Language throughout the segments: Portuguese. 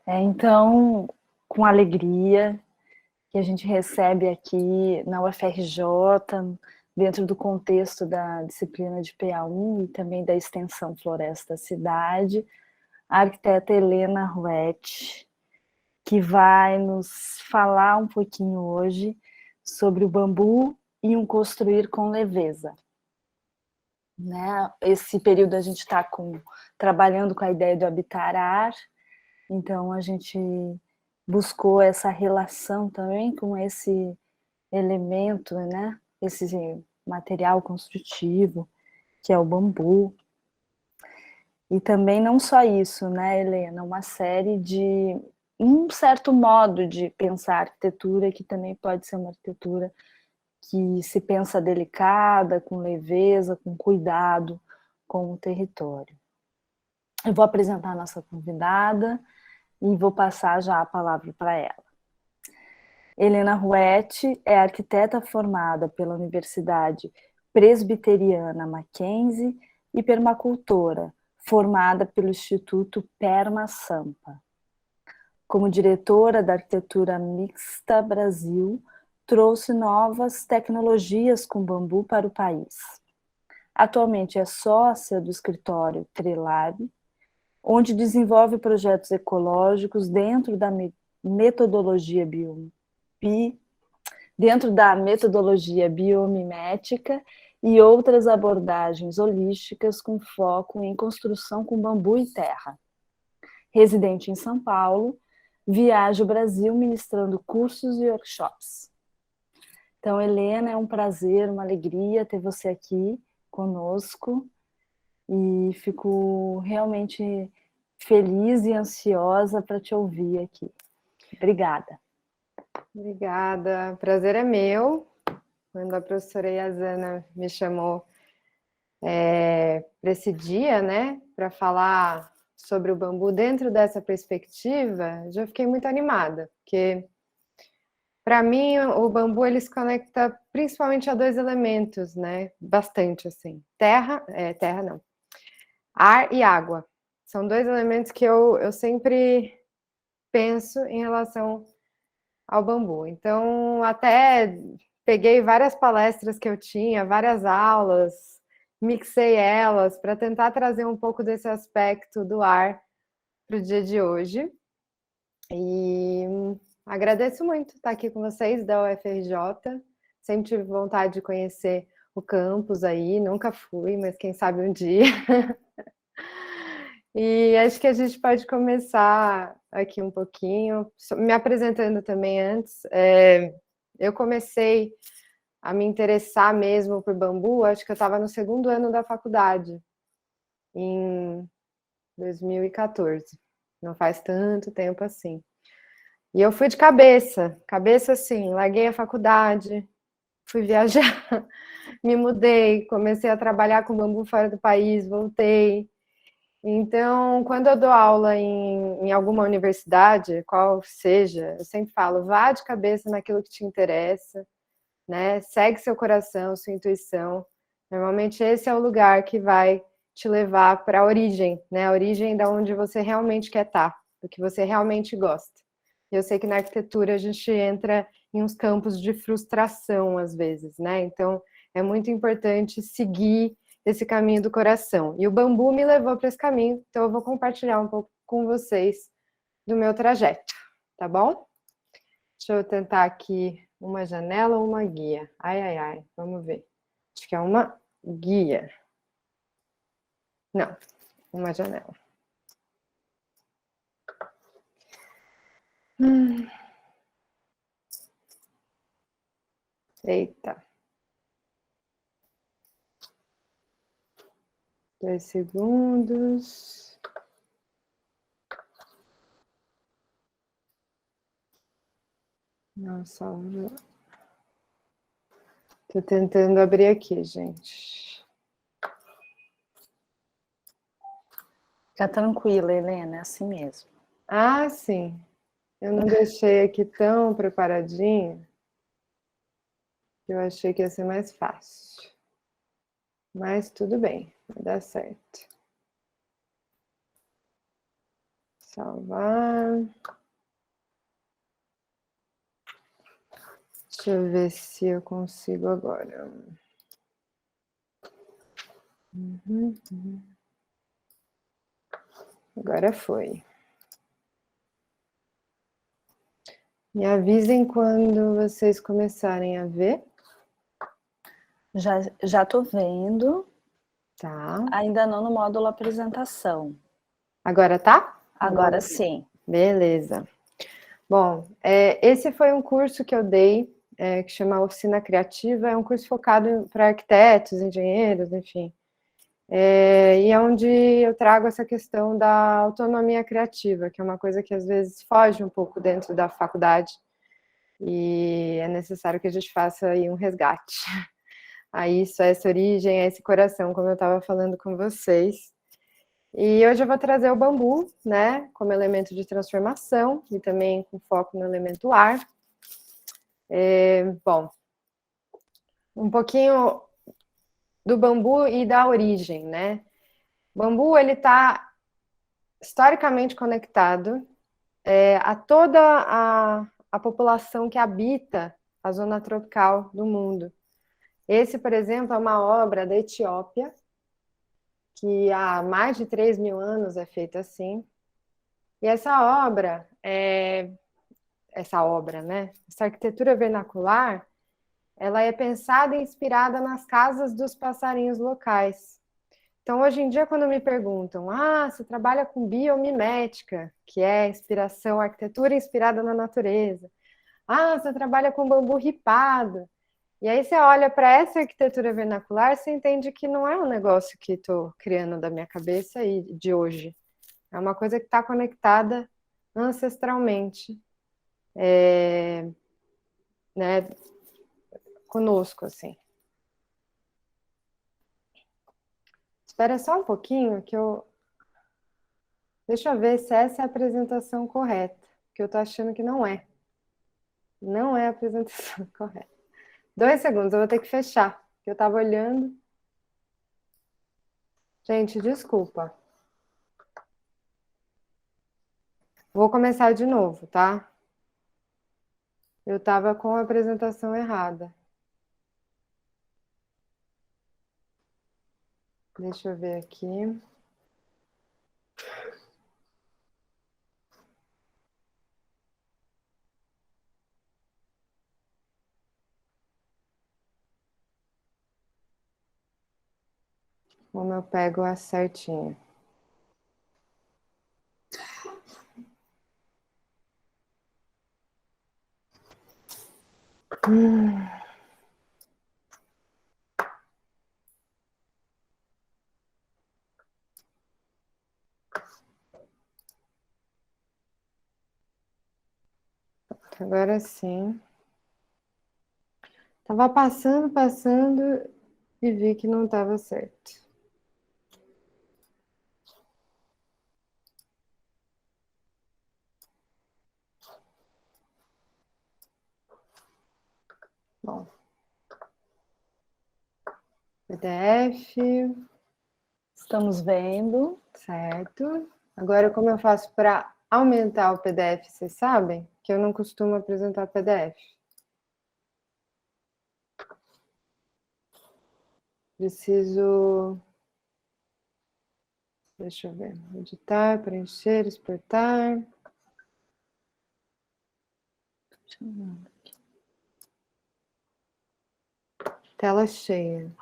Então, com alegria que a gente recebe aqui na UFRJ, dentro do contexto da disciplina de PA1 e também da extensão Floresta Cidade, a arquiteta Helena Ruete, que vai nos falar um pouquinho hoje sobre o bambu e um construir com leveza. Né? Esse período a gente está trabalhando com a ideia do habitar ar, então a gente buscou essa relação também com esse elemento, né? Esse material construtivo, que é o bambu. E também não só isso, né, Helena? Uma série de um certo modo de pensar a arquitetura, que também pode ser uma arquitetura que se pensa delicada, com leveza, com cuidado com o território. Eu vou apresentar a nossa convidada e vou passar já a palavra para ela. Helena Ruete é arquiteta formada pela Universidade Presbiteriana Mackenzie e permacultora, formada pelo Instituto Perma Sampa. Como diretora da Arquitetura Mixta Brasil, trouxe novas tecnologias com bambu para o país. Atualmente é sócia do escritório Trilab, onde desenvolve projetos ecológicos dentro da metodologia biomimética e outras abordagens holísticas com foco em construção com bambu e terra. Residente em São Paulo, viaja o Brasil ministrando cursos e workshops. Então, Helena, é um prazer, uma alegria ter você aqui conosco e fico realmente feliz e ansiosa para te ouvir aqui. Obrigada. Obrigada, prazer é meu. Quando a professora Yazana me chamou para esse dia, né, para falar sobre o bambu dentro dessa perspectiva, já fiquei muito animada, porque para mim o bambu ele se conecta principalmente a dois elementos, né, bastante assim, terra não, ar e água. São dois elementos que eu sempre penso em relação ao bambu. Então, até peguei várias palestras que eu tinha, várias aulas, mixei elas para tentar trazer um pouco desse aspecto do ar para o dia de hoje. E agradeço muito estar aqui com vocês da UFRJ. Sempre tive vontade de conhecer o campus aí, nunca fui, mas quem sabe um dia. E acho que a gente pode começar aqui um pouquinho, me apresentando também antes. Eu comecei a me interessar mesmo por bambu, acho que eu estava no segundo ano da faculdade, em 2014. Não faz tanto tempo assim. E eu fui de cabeça assim, larguei a faculdade, fui viajar, me mudei, comecei a trabalhar com bambu fora do país, voltei. Então, quando eu dou aula em alguma universidade, qual seja, eu sempre falo, vá de cabeça naquilo que te interessa, né? Segue seu coração, sua intuição. Normalmente esse é o lugar que vai te levar para a origem, né? A origem da onde você realmente quer estar, do que você realmente gosta. E eu sei que na arquitetura a gente entra em uns campos de frustração às vezes, né? Então, é muito importante seguir esse caminho do coração. E o bambu me levou para esse caminho, então eu vou compartilhar um pouco com vocês do meu trajeto, tá bom? Deixa eu tentar aqui uma janela ou uma guia. Ai, ai, ai, vamos ver. Acho que é uma guia. Não, uma janela. Eita. 2 segundos. Nossa, tô tentando abrir aqui, gente. Fica tranquila, Helena, é assim mesmo. Ah, sim. Eu não deixei aqui tão preparadinho. Eu achei que ia ser mais fácil. Mas tudo bem, vai dar certo. Salvar. Deixa eu ver se eu consigo agora. Agora foi. Me avisem quando vocês começarem a ver. Já estou vendo. Tá. Ainda não no módulo apresentação. Agora tá? Agora sim. Beleza. Bom, esse foi um curso que eu dei, que chama Oficina Criativa. É um curso focado para arquitetos, engenheiros, enfim. E é onde eu trago essa questão da autonomia criativa, que é uma coisa que às vezes foge um pouco dentro da faculdade. E é necessário que a gente faça aí um resgate a isso, a essa origem, a esse coração, como eu estava falando com vocês. E hoje eu vou trazer o bambu, né, como elemento de transformação e também com foco no elemento ar. Bom, um pouquinho do bambu e da origem, né? O bambu, ele está historicamente conectado a toda a população que habita a zona tropical do mundo. Esse, por exemplo, é uma obra da Etiópia, que há mais de 3.000 anos é feita assim. E essa obra, né? Essa arquitetura vernacular, ela é pensada e inspirada nas casas dos passarinhos locais. Então, hoje em dia, quando me perguntam, você trabalha com biomimética, que é inspiração, arquitetura inspirada na natureza. Você trabalha com bambu ripado. E aí você olha para essa arquitetura vernacular, você entende que não é um negócio que estou criando da minha cabeça e de hoje. É uma coisa que está conectada ancestralmente, né, conosco, assim. Espera só um pouquinho que eu... Deixa eu ver se essa é a apresentação correta, que eu estou achando que não é. Não é a apresentação correta. 2 segundos, eu vou ter que fechar, porque eu estava olhando. Gente, desculpa. Vou começar de novo, tá? Eu estava com a apresentação errada. Deixa eu ver aqui. Como eu pego a certinha. Agora sim. Tava passando e vi que não estava certo. Bom. PDF. Estamos vendo. Certo. Agora, como eu faço para aumentar o PDF, vocês sabem? Que eu não costumo apresentar PDF. Preciso... Deixa eu ver. Editar, preencher, exportar. Tela cheia.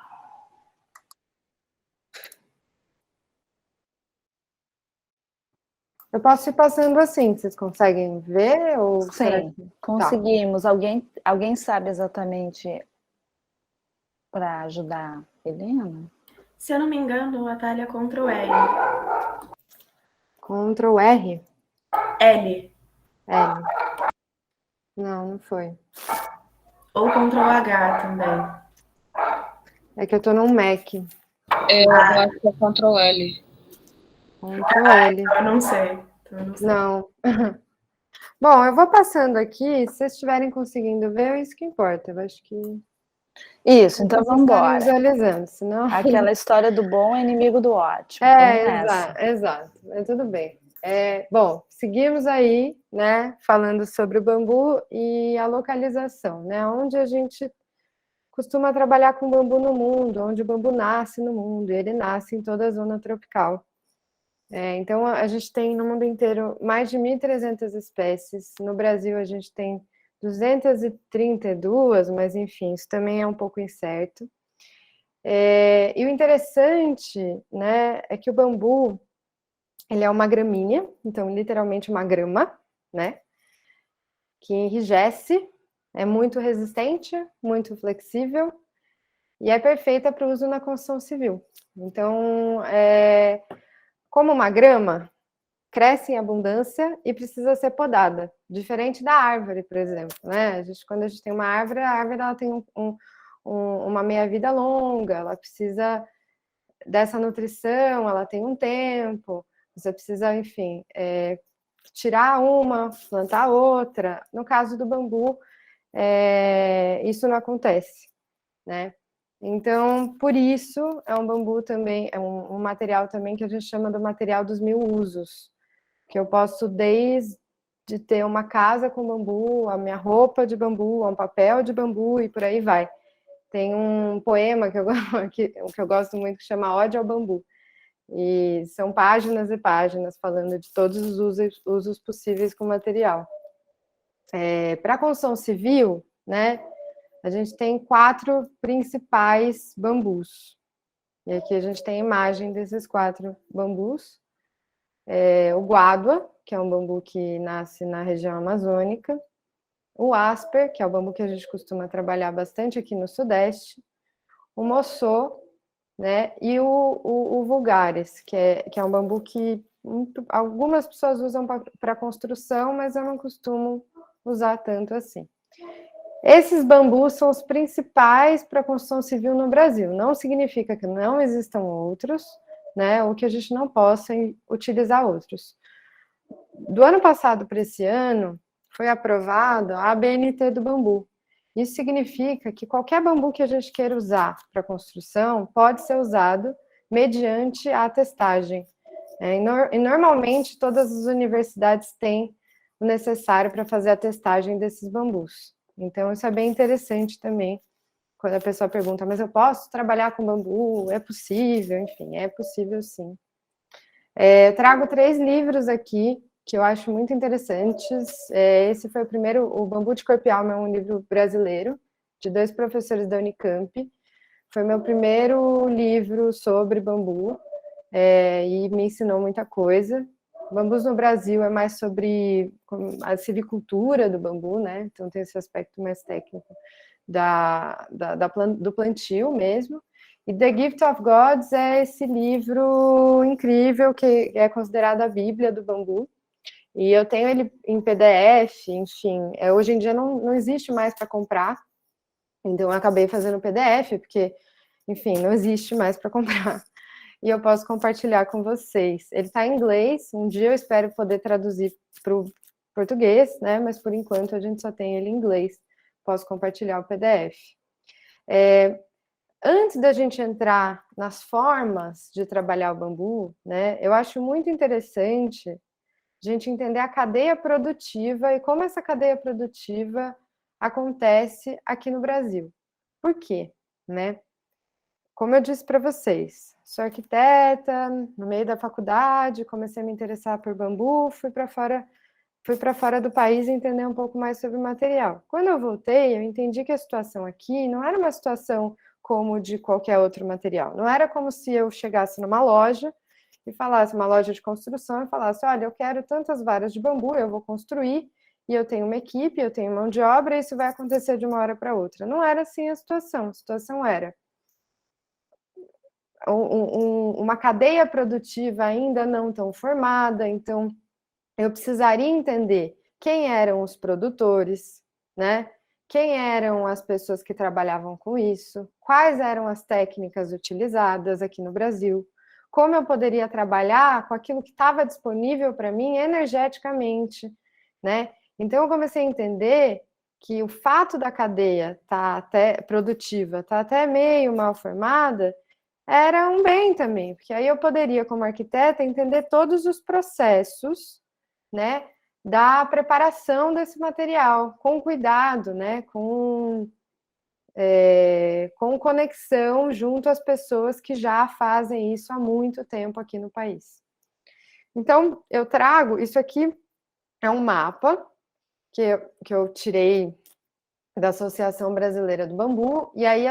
Eu posso ir passando assim, vocês conseguem ver? Ou Sim, conseguimos. Tá. Alguém sabe exatamente para ajudar a Helena? Se eu não me engano, o atalho é Ctrl L. Ctrl R? L. L. Não foi. Ou Ctrl H também. É que eu tô num Mac. Eu acho que é Ctrl L. Ctrl L. Eu não sei. Não. Bom, eu vou passando aqui. Se vocês estiverem conseguindo ver, é isso que importa. Eu acho que... Isso, então vamos embora. Visualizando, senão... Aquela história do bom é inimigo do ótimo. Exato. Mas tudo bem. Bom, seguimos aí, né, falando sobre o bambu e a localização, né, onde a gente costuma trabalhar com bambu no mundo, onde o bambu nasce no mundo, e ele nasce em toda a zona tropical. Então, a gente tem no mundo inteiro mais de 1.300 espécies. No Brasil, a gente tem 232, mas enfim, isso também é um pouco incerto. E o interessante, né, é que o bambu, ele é uma gramínea, então literalmente uma grama, né, que enrijece, é muito resistente, muito flexível e é perfeita para o uso na construção civil. Então, como uma grama, cresce em abundância e precisa ser podada, diferente da árvore, por exemplo, né? Quando a gente tem uma árvore, a árvore ela tem uma meia-vida longa, ela precisa dessa nutrição, ela tem um tempo, você precisa, enfim, tirar uma, plantar outra. No caso do bambu, isso não acontece, né? Então, por isso, é um bambu também, é um material também que a gente chama do material dos 1000 usos, que eu posso desde ter uma casa com bambu, a minha roupa de bambu, um papel de bambu e por aí vai. Tem um poema que eu gosto muito que chama Ode ao Bambu. E são páginas e páginas falando de todos os usos possíveis com o material. Para a construção civil, né, a gente tem 4 principais bambus. E aqui a gente tem a imagem desses 4 bambus. O guádua, que é um bambu que nasce na região amazônica. O asper, que é o bambu que a gente costuma trabalhar bastante aqui no Sudeste. O moçô, né? E o vulgaris, que é um bambu que algumas pessoas usam para construção, mas eu não costumo usar tanto assim. Esses bambus são os principais para a construção civil no Brasil. Não significa que não existam outros, né? Ou que a gente não possa utilizar outros. Do ano passado para esse ano, foi aprovado a ABNT do bambu. Isso significa que qualquer bambu que a gente queira usar para construção pode ser usado mediante a testagem. E normalmente todas as universidades têm o necessário para fazer a testagem desses bambus. Então isso é bem interessante também, quando a pessoa pergunta, mas eu posso trabalhar com bambu? É possível? Enfim, é possível sim. Eu trago 3 livros aqui, que eu acho muito interessantes. Esse foi o primeiro, o Bambu de Corpo e Alma, é um livro brasileiro, de 2 professores da Unicamp. Foi meu primeiro livro sobre bambu, e me ensinou muita coisa. Bambus no Brasil é mais sobre a silvicultura do bambu, né? Então tem esse aspecto mais técnico do plantio mesmo. E The Gift of Gods é esse livro incrível que é considerado a Bíblia do bambu. E eu tenho ele em PDF, enfim. Hoje em dia não existe mais para comprar. Então eu acabei fazendo PDF, porque, enfim, não existe mais para comprar. E eu posso compartilhar com vocês. Ele está em inglês, um dia eu espero poder traduzir para o português, né? Mas por enquanto a gente só tem ele em inglês. Posso compartilhar o PDF. Antes da gente entrar nas formas de trabalhar o bambu, né? Eu acho muito interessante a gente entender a cadeia produtiva e como essa cadeia produtiva acontece aqui no Brasil. Por quê? Né? Como eu disse para vocês, sou arquiteta, no meio da faculdade, comecei a me interessar por bambu, fui para fora do país entender um pouco mais sobre o material. Quando eu voltei, eu entendi que a situação aqui não era uma situação como de qualquer outro material. Não era como se eu chegasse numa loja e falasse, uma loja de construção, e falasse, olha, eu quero tantas varas de bambu, eu vou construir, e eu tenho uma equipe, eu tenho mão de obra, e isso vai acontecer de uma hora para outra. Não era assim a situação era uma cadeia produtiva ainda não tão formada, então eu precisaria entender quem eram os produtores, né? Quem eram as pessoas que trabalhavam com isso, quais eram as técnicas utilizadas aqui no Brasil, como eu poderia trabalhar com aquilo que estava disponível para mim energeticamente, né? Então eu comecei a entender que o fato da cadeia produtiva tá até meio mal formada, era um bem também, porque aí eu poderia, como arquiteta, entender todos os processos, né, da preparação desse material, com cuidado, né, com conexão junto às pessoas que já fazem isso há muito tempo aqui no país. Então, eu trago, isso aqui é um mapa que eu tirei da Associação Brasileira do Bambu, e aí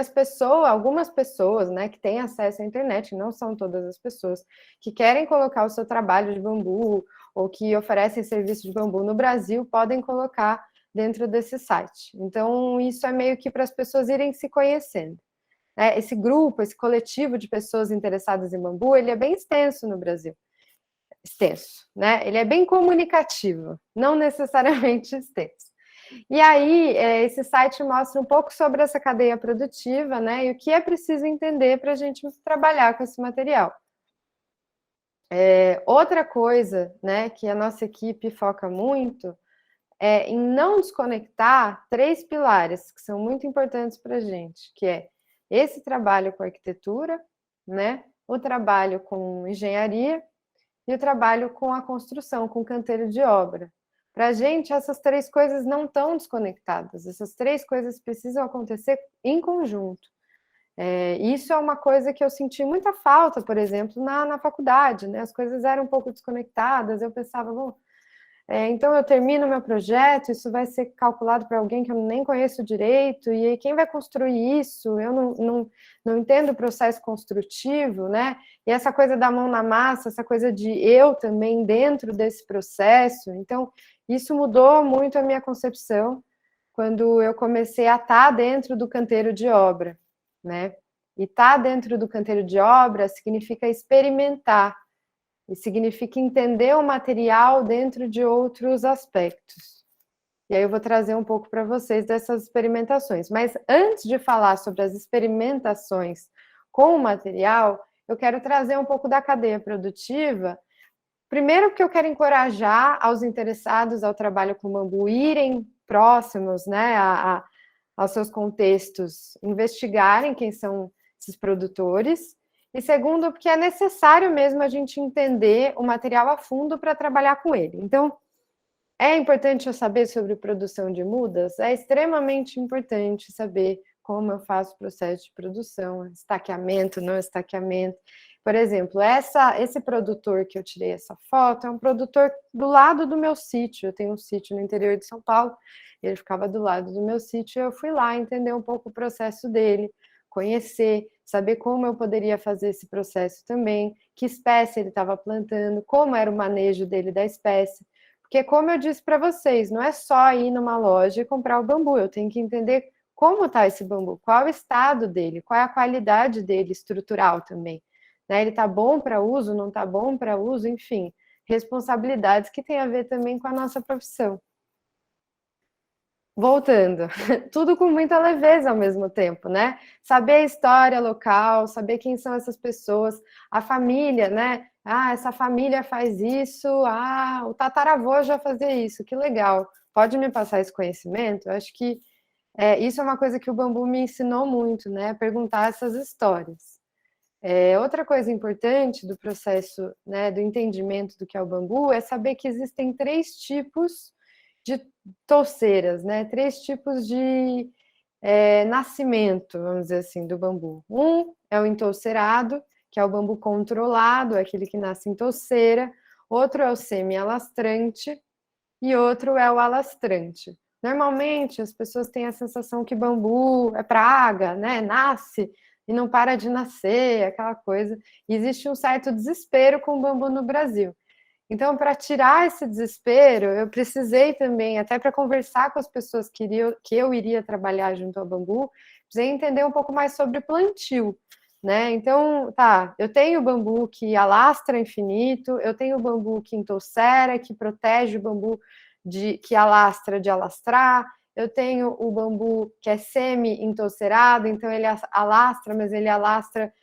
algumas pessoas, né, que têm acesso à internet, não são todas as pessoas, que querem colocar o seu trabalho de bambu, ou que oferecem serviço de bambu no Brasil, podem colocar dentro desse site. Então, isso é meio que para as pessoas irem se conhecendo. Esse grupo, esse coletivo de pessoas interessadas em bambu, ele é bem extenso no Brasil. Extenso, né? Ele é bem comunicativo, não necessariamente extenso. E aí, esse site mostra um pouco sobre essa cadeia produtiva, né? E o que é preciso entender para a gente trabalhar com esse material. Outra coisa, né, que a nossa equipe foca muito é em não desconectar 3 pilares que são muito importantes para a gente, que é esse trabalho com arquitetura, né? O trabalho com engenharia e o trabalho com a construção, com o canteiro de obra. Para a gente, essas 3 coisas não estão desconectadas, essas 3 coisas precisam acontecer em conjunto. Isso é uma coisa que eu senti muita falta, por exemplo, na faculdade, né? As coisas eram um pouco desconectadas, eu pensava, bom, então eu termino meu projeto, isso vai ser calculado para alguém que eu nem conheço direito, e aí quem vai construir isso? Eu não entendo o processo construtivo, né? E essa coisa da mão na massa, essa coisa de eu também dentro desse processo. Então, isso mudou muito a minha concepção quando eu comecei a estar dentro do canteiro de obra, né? E estar dentro do canteiro de obra significa experimentar, e significa entender o material dentro de outros aspectos. E aí eu vou trazer um pouco para vocês dessas experimentações. Mas antes de falar sobre as experimentações com o material, eu quero trazer um pouco da cadeia produtiva. Primeiro, porque eu quero encorajar aos interessados ao trabalho com bambu irem próximos, né, aos seus contextos, investigarem quem são esses produtores. E segundo, porque é necessário mesmo a gente entender o material a fundo para trabalhar com ele. Então, é importante eu saber sobre produção de mudas? É extremamente importante saber como eu faço o processo de produção, estaqueamento, não estaqueamento. Por exemplo, esse produtor que eu tirei essa foto é um produtor do lado do meu sítio. Eu tenho um sítio no interior de São Paulo, ele ficava do lado do meu sítio, e eu fui lá entender um pouco o processo dele, conhecer, saber como eu poderia fazer esse processo também, que espécie ele estava plantando, como era o manejo dele da espécie. Porque, como eu disse para vocês, não é só ir numa loja e comprar o bambu, eu tenho que entender como está esse bambu, qual é o estado dele, qual é a qualidade dele estrutural também. Né? Ele está bom para uso, não está bom para uso, enfim, responsabilidades que têm a ver também com a nossa profissão. Voltando, tudo com muita leveza ao mesmo tempo, né? Saber a história local, saber quem são essas pessoas, a família, né? Ah, essa família faz isso, ah, o tataravô já fazia isso, que legal. Pode me passar esse conhecimento? Eu acho que isso é uma coisa que o bambu me ensinou muito, né? Perguntar essas histórias. Outra coisa importante do processo, né, do entendimento do que é o bambu, é saber que existem 3 tipos de touceiras, né? 3 tipos de nascimento, vamos dizer assim, do bambu. Um é o entouceirado, que é o bambu controlado, é aquele que nasce em touceira. Outro é o semi-alastrante e outro é o alastrante. Normalmente, as pessoas têm a sensação que bambu é praga, né? Nasce e não para de nascer, aquela coisa. E existe um certo desespero com o bambu no Brasil. Então, para tirar esse desespero, eu precisei também, até para conversar com as pessoas que eu iria trabalhar junto ao bambu, precisei entender um pouco mais sobre plantio, né? Então, tá, eu tenho o bambu que alastra infinito, eu tenho o bambu que entoucera, que protege o bambu que alastra de alastrar, eu tenho o bambu que é semi-entoucerado, então ele alastra, mas ele alastra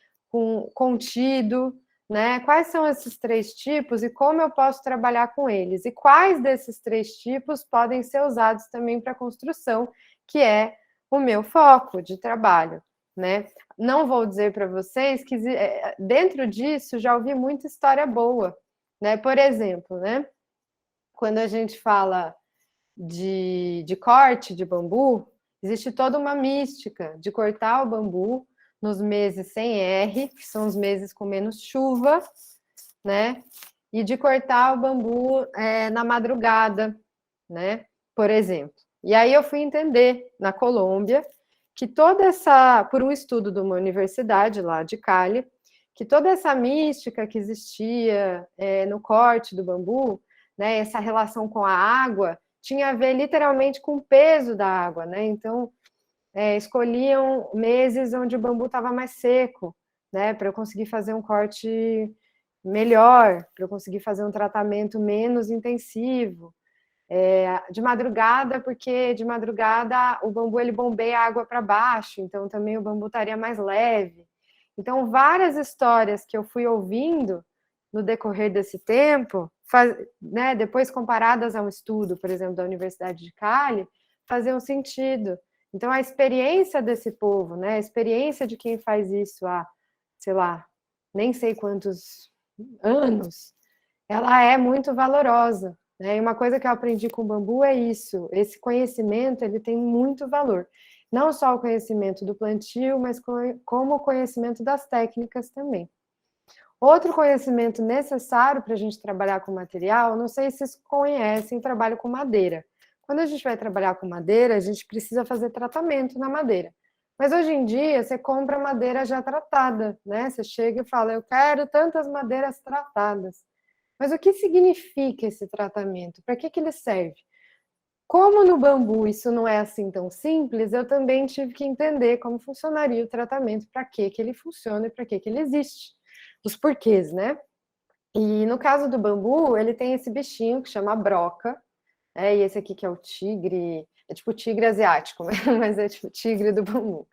contido, né? Quais são esses 3 tipos e como eu posso trabalhar com eles? E quais desses 3 tipos podem ser usados também para construção, que é o meu foco de trabalho. né? Não vou dizer para vocês que dentro disso já ouvi muita história boa, né? Por exemplo, né? Quando a gente fala de corte de bambu, existe toda uma mística de cortar o bambu nos meses sem R, que são os meses com menos chuva, né? E de cortar o bambu na madrugada, né? Por exemplo. E aí eu fui entender na Colômbia que toda essa, por um estudo de uma universidade lá de Cali, que toda essa mística que existia no corte do bambu, né? Essa relação com a água tinha a ver literalmente com o peso da água, né? Então escolhiam meses onde o bambu estava mais seco, né? Para eu conseguir fazer um corte melhor, para eu conseguir fazer um tratamento menos intensivo. De madrugada, porque de madrugada o bambu ele bombeia a água para baixo, então também o bambu estaria mais leve. Então, várias histórias que eu fui ouvindo no decorrer desse tempo, né, depois comparadas a um estudo, por exemplo, da Universidade de Cali, faziam sentido. Então, a experiência desse povo, né, a experiência de quem faz isso há, sei lá, nem sei quantos anos, ela é muito valorosa, né? E uma coisa que eu aprendi com o bambu é isso, esse conhecimento ele tem muito valor. Não só o conhecimento do plantio, mas como o conhecimento das técnicas também. Outro conhecimento necessário para a gente trabalhar com material, não sei se vocês conhecem trabalho com madeira. Quando a gente vai trabalhar com madeira, a gente precisa fazer tratamento na madeira. Mas hoje em dia, você compra madeira já tratada, né? Você chega e fala, eu quero tantas madeiras tratadas. Mas o que significa esse tratamento? Para que ele serve? Como no bambu isso não é assim tão simples, eu também tive que entender como funcionaria o tratamento, para que ele funciona e para que ele existe. Os porquês, né? E no caso do bambu, ele tem esse bichinho que chama broca, e esse aqui que é o tigre, é tipo tigre asiático, mas é tipo tigre do bambu.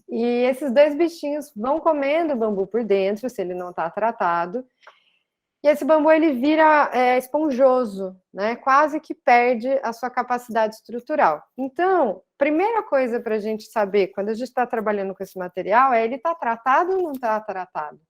E esses dois bichinhos vão comendo o bambu por dentro, se ele não está tratado, e esse bambu ele vira esponjoso, né? Quase que perde a sua capacidade estrutural. Então, primeira coisa para a gente saber quando a gente está trabalhando com esse material é ele está tratado ou não está tratado?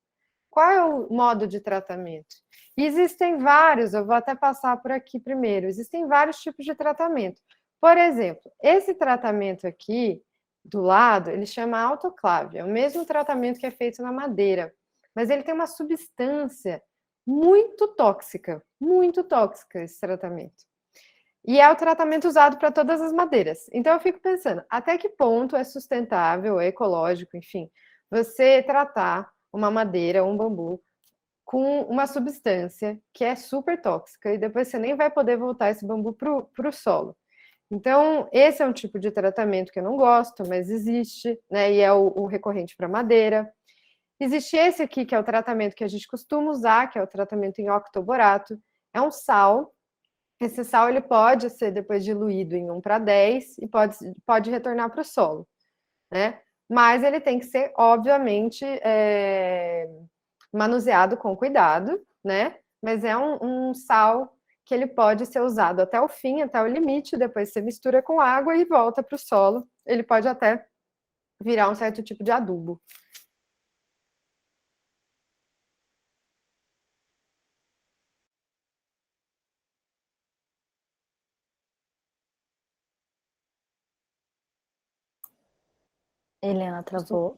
Qual é o modo de tratamento? E existem vários, eu vou até passar por aqui primeiro. Existem vários tipos de tratamento. Por exemplo, esse tratamento aqui do lado, ele chama autoclave. É o mesmo tratamento que é feito na madeira, mas ele tem uma substância muito tóxica esse tratamento. E é o tratamento usado para todas as madeiras. Então eu fico pensando, até que ponto é sustentável, é ecológico, enfim, você tratar uma madeira, um bambu, com uma substância que é super tóxica e depois você nem vai poder voltar esse bambu para o solo. Então, esse é um tipo de tratamento que eu não gosto, mas existe, né? E é o recorrente para madeira. Existe esse aqui, que é o tratamento que a gente costuma usar, que é o tratamento em octoborato. É um sal. Esse sal ele pode ser depois diluído em 1:10 e pode retornar para o solo, né? Mas ele tem que ser, obviamente, manuseado com cuidado, né? Mas é um sal que ele pode ser usado até o fim, até o limite, depois você mistura com água e volta para o solo. Ele pode até virar um certo tipo de adubo. Helena travou.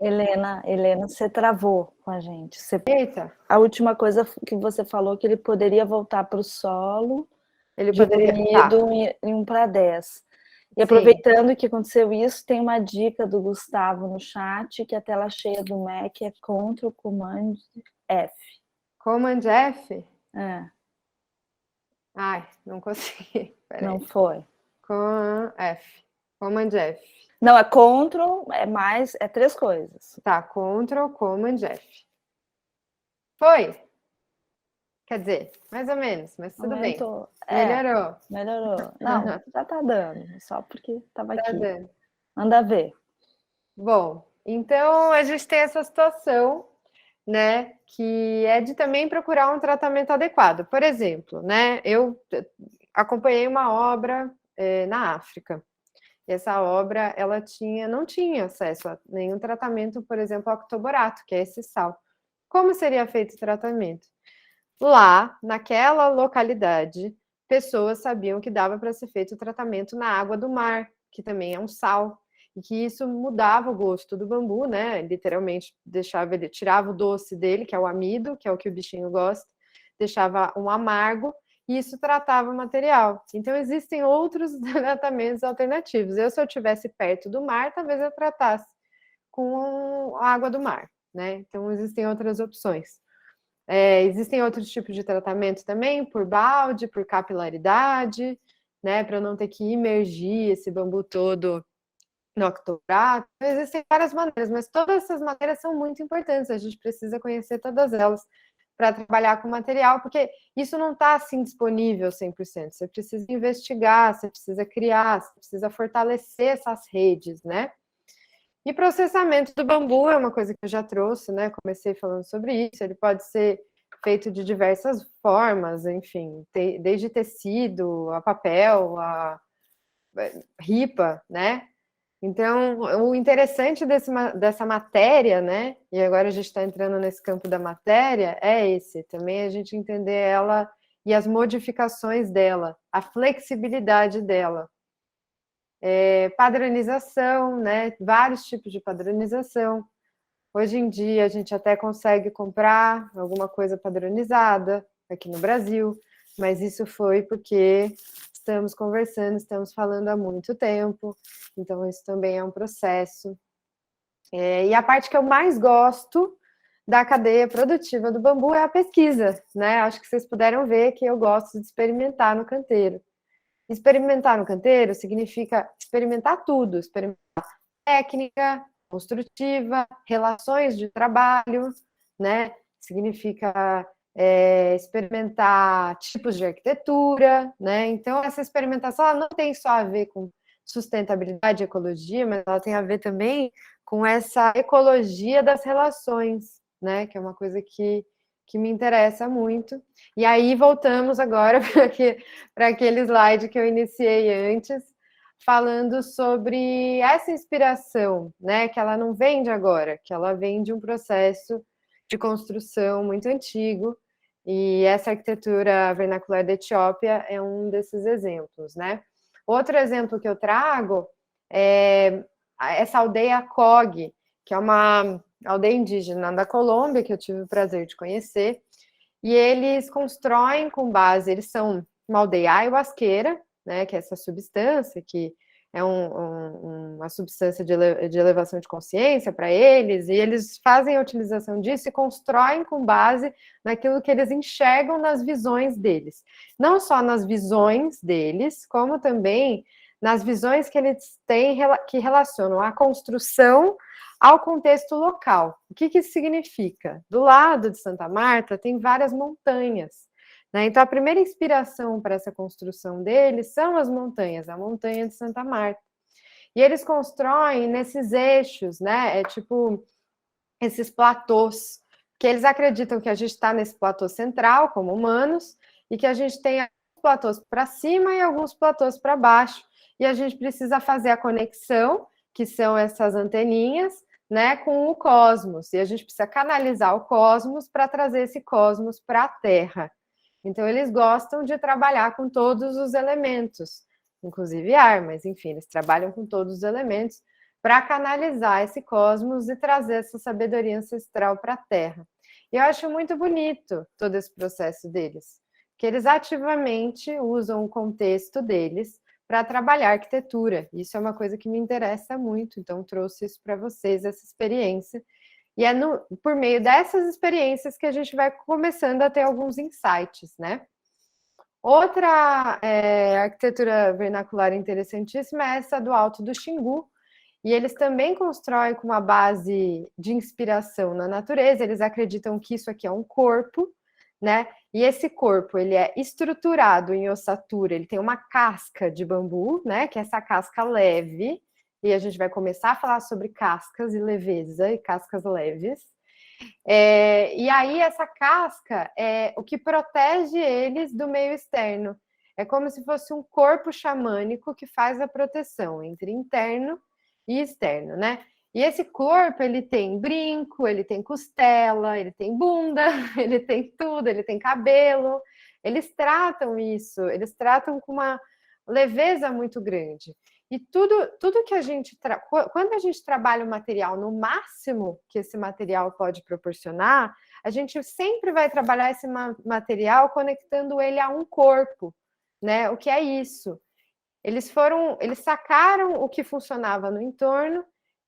Helena, você travou com a gente. Eita! A última coisa que você falou que ele poderia voltar para o solo, Ele poderia diluído em 1:10. E aproveitando que aconteceu isso, tem uma dica do Gustavo no chat, que a tela cheia do Mac é Ctrl Command F. Command F? É. Ai, não consegui. Não foi. Command F. Command F. Não, é Ctrl, é 3 coisas. Tá, Ctrl Command F. Foi? Quer dizer, mais ou menos, mas tudo Aumentou. bem. Melhorou. Melhorou. Não, já tá dando, só porque estava aqui. Dando. Manda ver. Bom, então a gente tem essa situação, né, que é de também procurar um tratamento adequado. Por exemplo, né, eu acompanhei uma obra na África. E essa obra, ela não tinha acesso a nenhum tratamento, por exemplo, ao octoborato, que é esse sal. Como seria feito o tratamento? Lá, naquela localidade, pessoas sabiam que dava para ser feito o tratamento na água do mar, que também é um sal, e que isso mudava o gosto do bambu, né? Literalmente ele tirava o doce dele, que é o amido, que é o que o bichinho gosta, deixava um amargo, e isso tratava o material. Então existem outros tratamentos alternativos. Se eu estivesse perto do mar, talvez eu tratasse com a água do mar, né? Então existem outras opções. Existem outros tipos de tratamento também, por balde, por capilaridade, né, para não ter que imergir esse bambu todo no octoborato. Existem várias maneiras, mas todas essas maneiras são muito importantes, a gente precisa conhecer todas elas para trabalhar com material, porque isso não está assim disponível 100%, você precisa investigar, você precisa criar, você precisa fortalecer essas redes, né? E processamento do bambu é uma coisa que eu já trouxe, né? Comecei falando sobre isso. Ele pode ser feito de diversas formas, enfim, desde tecido, a papel, a ripa, né? Então, o interessante dessa matéria, né? E agora a gente está entrando nesse campo da matéria, é esse, também a gente entender ela e as modificações dela, a flexibilidade dela. Padronização, né? Vários tipos de padronização. Hoje em dia a gente até consegue comprar alguma coisa padronizada aqui no Brasil, mas isso foi porque estamos conversando, estamos falando há muito tempo, então isso também é um processo. E a parte que eu mais gosto da cadeia produtiva do bambu é a pesquisa, né? Acho que vocês puderam ver que eu gosto de experimentar no canteiro. Experimentar no canteiro significa experimentar tudo, experimentar técnica, construtiva, relações de trabalho, né? Significa experimentar tipos de arquitetura, né? Então, essa experimentação ela não tem só a ver com sustentabilidade e ecologia, mas ela tem a ver também com essa ecologia das relações, né? Que é uma coisa que me interessa muito. E aí voltamos agora para aquele slide que eu iniciei antes, falando sobre essa inspiração, né? Que ela não vem de agora, que ela vem de um processo de construção muito antigo. E essa arquitetura vernacular da Etiópia é um desses exemplos, né? Outro exemplo que eu trago é essa aldeia Cog, que é uma aldeia indígena da Colômbia, que eu tive o prazer de conhecer, e eles constroem com base, eles são uma aldeia ayahuasqueira, né, que é essa substância, que é uma substância de elevação de consciência para eles, e eles fazem a utilização disso e constroem com base naquilo que eles enxergam nas visões deles. Não só nas visões deles, como também nas visões que eles têm que relacionam a construção ao contexto local. O que isso significa? Do lado de Santa Marta tem várias montanhas, né? Então a primeira inspiração para essa construção deles são as montanhas, a montanha de Santa Marta. E eles constroem nesses eixos, né? É tipo esses platôs, que eles acreditam que a gente está nesse platô central, como humanos, e que a gente tem alguns platôs para cima e alguns platôs para baixo, e a gente precisa fazer a conexão, que são essas anteninhas, né, com o cosmos, e a gente precisa canalizar o cosmos para trazer esse cosmos para a Terra. Então, eles gostam de trabalhar com todos os elementos, inclusive ar, mas enfim, eles trabalham com todos os elementos para canalizar esse cosmos e trazer essa sabedoria ancestral para a Terra. E eu acho muito bonito todo esse processo deles, que eles ativamente usam o contexto deles para trabalhar arquitetura. Isso é uma coisa que me interessa muito, então trouxe isso para vocês, essa experiência. E é por meio dessas experiências que a gente vai começando a ter alguns insights, né? Outra arquitetura vernacular interessantíssima é essa do Alto do Xingu, e eles também constroem com uma base de inspiração na natureza, eles acreditam que isso aqui é um corpo, né? E esse corpo, ele é estruturado em ossatura, ele tem uma casca de bambu, né? Que é essa casca leve, e a gente vai começar a falar sobre cascas e leveza, e cascas leves. E aí essa casca é o que protege eles do meio externo. É como se fosse um corpo xamânico que faz a proteção entre interno e externo, né? E esse corpo, ele tem brinco, ele tem costela, ele tem bunda, ele tem tudo, ele tem cabelo. Eles tratam isso, eles tratam com uma leveza muito grande. E tudo que a gente... Quando a gente trabalha o material no máximo que esse material pode proporcionar, a gente sempre vai trabalhar esse material conectando ele a um corpo, né? O que é isso? Eles sacaram o que funcionava no entorno,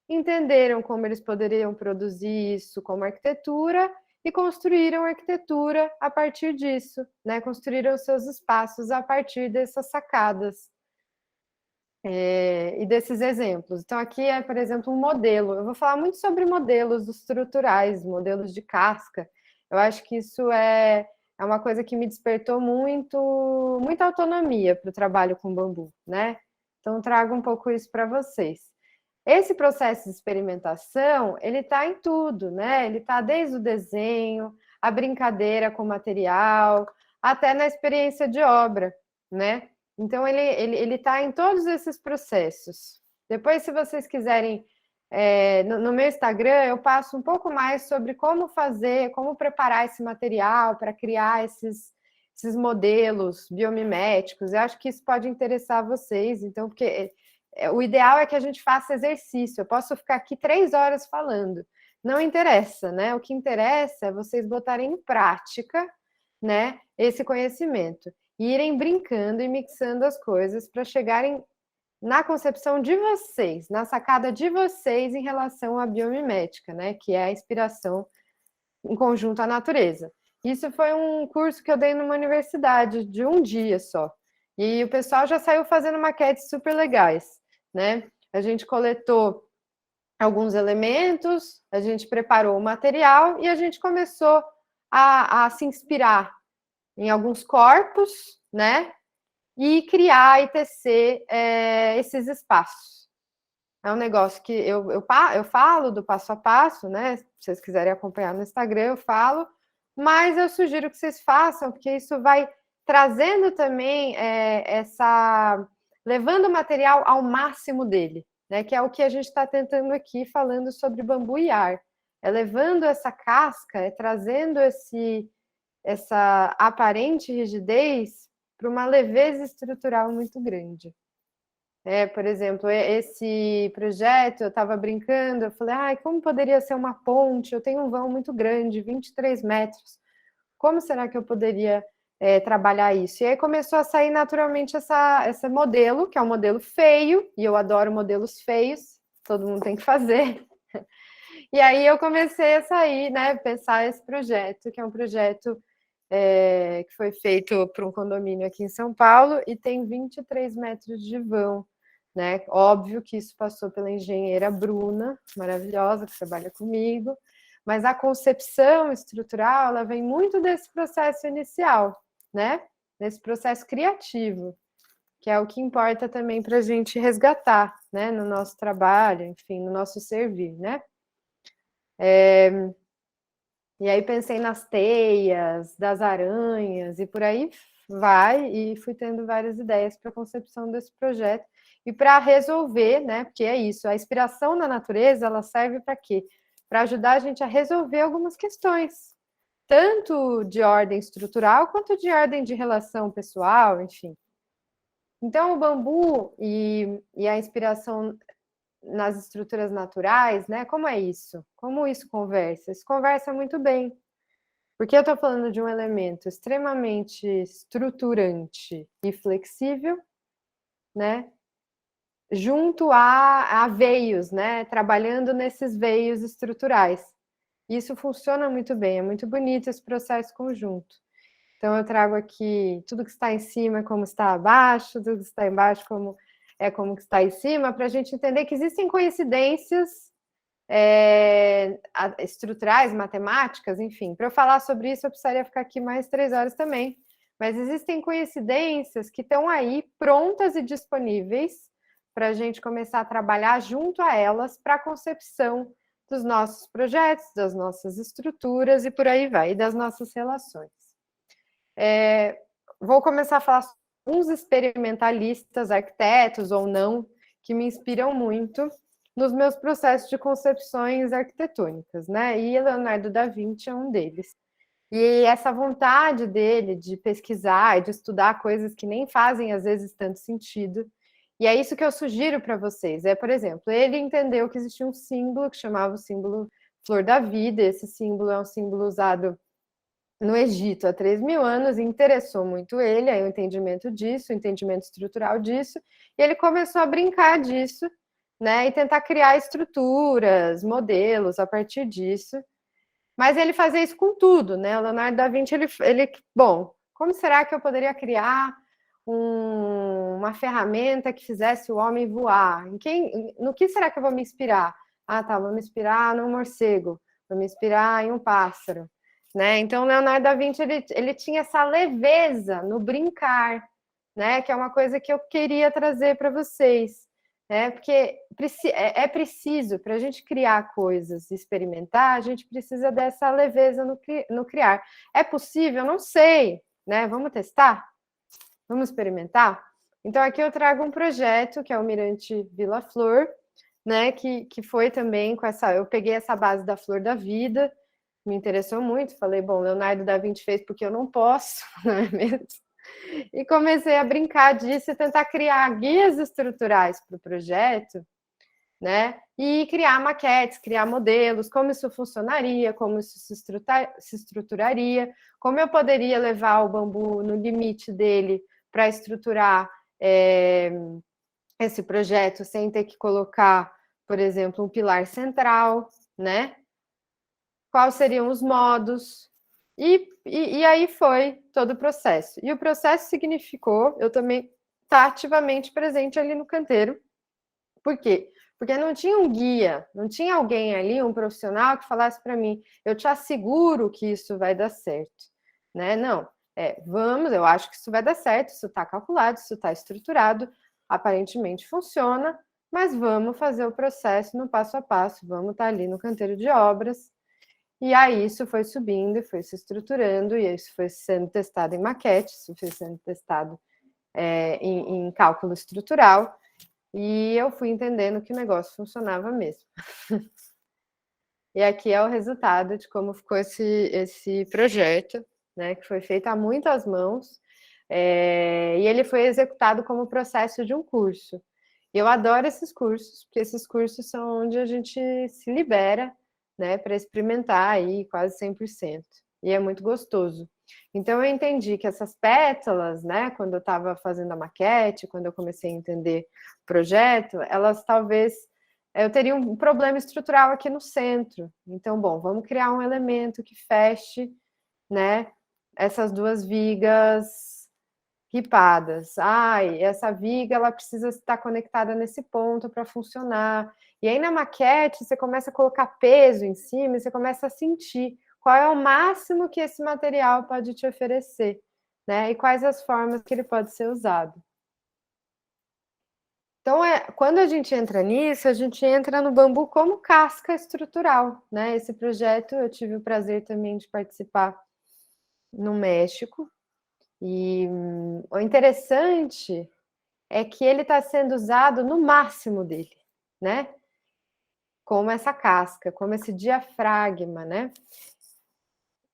entenderam como eles poderiam produzir isso como arquitetura e construíram arquitetura a partir disso, né? Construíram seus espaços a partir dessas sacadas e desses exemplos. Então, aqui é, por exemplo, um modelo. Eu vou falar muito sobre modelos estruturais, modelos de casca. Eu acho que isso é uma coisa que me despertou muita autonomia para o trabalho com bambu, né? Então, trago um pouco isso para vocês. Esse processo de experimentação, ele está em tudo, né? Ele está desde o desenho, a brincadeira com o material, até na experiência de obra, né? Então, ele está em todos esses processos. Depois, se vocês quiserem, no meu Instagram, eu passo um pouco mais sobre como fazer, como preparar esse material para criar esses modelos biomiméticos. Eu acho que isso pode interessar vocês, então, porque o ideal é que a gente faça exercício. Eu posso ficar aqui 3 horas falando. Não interessa, né? O que interessa é vocês botarem em prática, né, esse conhecimento. E irem brincando e mixando as coisas para chegarem na concepção de vocês, na sacada de vocês em relação à biomimética, né, que é a inspiração em conjunto à natureza. Isso foi um curso que eu dei numa universidade de um dia só. E o pessoal já saiu fazendo maquetes super legais, né? A gente coletou alguns elementos, a gente preparou o material e a gente começou a se inspirar em alguns corpos, né? E criar e tecer esses espaços. É um negócio que eu falo do passo a passo, né? Se vocês quiserem acompanhar no Instagram, eu falo, mas eu sugiro que vocês façam, porque isso vai trazendo também levando o material ao máximo dele, né? Que é o que a gente está tentando aqui, falando sobre bambu e ar. É levando essa casca, trazendo essa aparente rigidez para uma leveza estrutural muito grande. Por exemplo, esse projeto, eu estava brincando, eu falei, como poderia ser uma ponte? Eu tenho um vão muito grande, 23 metros. Como será que eu poderia trabalhar isso? E aí começou a sair naturalmente esse modelo, que é um modelo feio, e eu adoro modelos feios, todo mundo tem que fazer. E aí eu comecei a sair, né, pensar esse projeto, que é um projeto que foi feito para um condomínio aqui em São Paulo e tem 23 metros de vão, né? Óbvio que isso passou pela engenheira Bruna, maravilhosa, que trabalha comigo, mas a concepção estrutural, ela vem muito desse processo inicial, né? Nesse processo criativo, que é o que importa também para a gente resgatar, né? No nosso trabalho, enfim, no nosso servir, né? E aí pensei nas teias, das aranhas, e por aí vai, e fui tendo várias ideias para a concepção desse projeto, e para resolver, né, porque é isso, a inspiração na natureza, ela serve para quê? Para ajudar a gente a resolver algumas questões, tanto de ordem estrutural, quanto de ordem de relação pessoal, enfim. Então, o bambu e a inspiração nas estruturas naturais, né? Como é isso? Como isso conversa? Isso conversa muito bem. Porque eu estou falando de um elemento extremamente estruturante e flexível, né? Junto a veios, né? Trabalhando nesses veios estruturais. Isso funciona muito bem, é muito bonito esse processo conjunto. Então, eu trago aqui tudo que está em cima como está abaixo, tudo que está embaixo como que está em cima, para a gente entender que existem coincidências estruturais, matemáticas, enfim. Para eu falar sobre isso, eu precisaria ficar aqui mais 3 horas também. Mas existem coincidências que estão aí prontas e disponíveis para a gente começar a trabalhar junto a elas para a concepção dos nossos projetos, das nossas estruturas e por aí vai, e das nossas relações. Vou começar a falar uns experimentalistas, arquitetos ou não, que me inspiram muito nos meus processos de concepções arquitetônicas, né? E Leonardo da Vinci é um deles. E essa vontade dele de pesquisar e de estudar coisas que nem fazem, às vezes, tanto sentido. E é isso que eu sugiro para vocês. Por exemplo, ele entendeu que existia um símbolo que chamava o símbolo Flor da Vida. Esse símbolo é um símbolo usado no Egito há 3.000 anos, e interessou muito ele, aí o entendimento disso, o entendimento estrutural disso, e ele começou a brincar disso, né, e tentar criar estruturas, modelos a partir disso. Mas ele fazia isso com tudo, né? O Leonardo da Vinci, bom, como será que eu poderia criar uma ferramenta que fizesse o homem voar? No que será que eu vou me inspirar? Ah, tá, vou me inspirar num morcego, vou me inspirar em um pássaro, né? Então, o Leonardo da Vinci, ele tinha essa leveza no brincar, né? Que é uma coisa que eu queria trazer para vocês, né? Porque é preciso, para a gente criar coisas e experimentar, a gente precisa dessa leveza no criar. É possível? Não sei, né? Vamos testar? Vamos experimentar? Então, aqui eu trago um projeto, que é o Mirante Vila Flor, né? Que foi também com essa... Eu peguei essa base da Flor da Vida, me interessou muito, falei, bom, Leonardo da Vinci fez porque eu não posso, não é mesmo? E comecei a brincar disso e tentar criar guias estruturais para o projeto, né? E criar maquetes, criar modelos, como isso funcionaria, como isso se estruturaria, como eu poderia levar o bambu no limite dele para estruturar esse projeto sem ter que colocar, por exemplo, um pilar central, né? Quais seriam os modos, e aí foi todo o processo. E o processo significou eu também estar ativamente presente ali no canteiro. Por quê? Porque não tinha um guia, não tinha alguém ali, um profissional que falasse para mim, eu te asseguro que isso vai dar certo, né? Não, vamos, eu acho que isso vai dar certo, isso está calculado, isso está estruturado, aparentemente funciona, mas vamos fazer o processo no passo a passo, vamos estar ali no canteiro de obras. E aí isso foi subindo, foi se estruturando, e isso foi sendo testado em maquete, isso foi sendo testado em cálculo estrutural, e eu fui entendendo que o negócio funcionava mesmo. E aqui é o resultado de como ficou esse projeto, né, que foi feito a muitas mãos, e ele foi executado como processo de um curso. Eu adoro esses cursos, porque esses cursos são onde a gente se libera, né, para experimentar aí quase 100%. E é muito gostoso. Então, eu entendi que essas pétalas, né, quando eu estava fazendo a maquete, quando eu comecei a entender o projeto, elas talvez... Eu teria um problema estrutural aqui no centro. Então, bom, vamos criar um elemento que feche, né, essas duas vigas ripadas. Essa viga ela precisa estar conectada nesse ponto para funcionar. E aí na maquete você começa a colocar peso em cima e você começa a sentir qual é o máximo que esse material pode te oferecer, né? E quais as formas que ele pode ser usado. Então, quando a gente entra nisso, a gente entra no bambu como casca estrutural, né? Esse projeto eu tive o prazer também de participar no México. E o interessante é que ele está sendo usado no máximo dele, né? Como essa casca, como esse diafragma, né?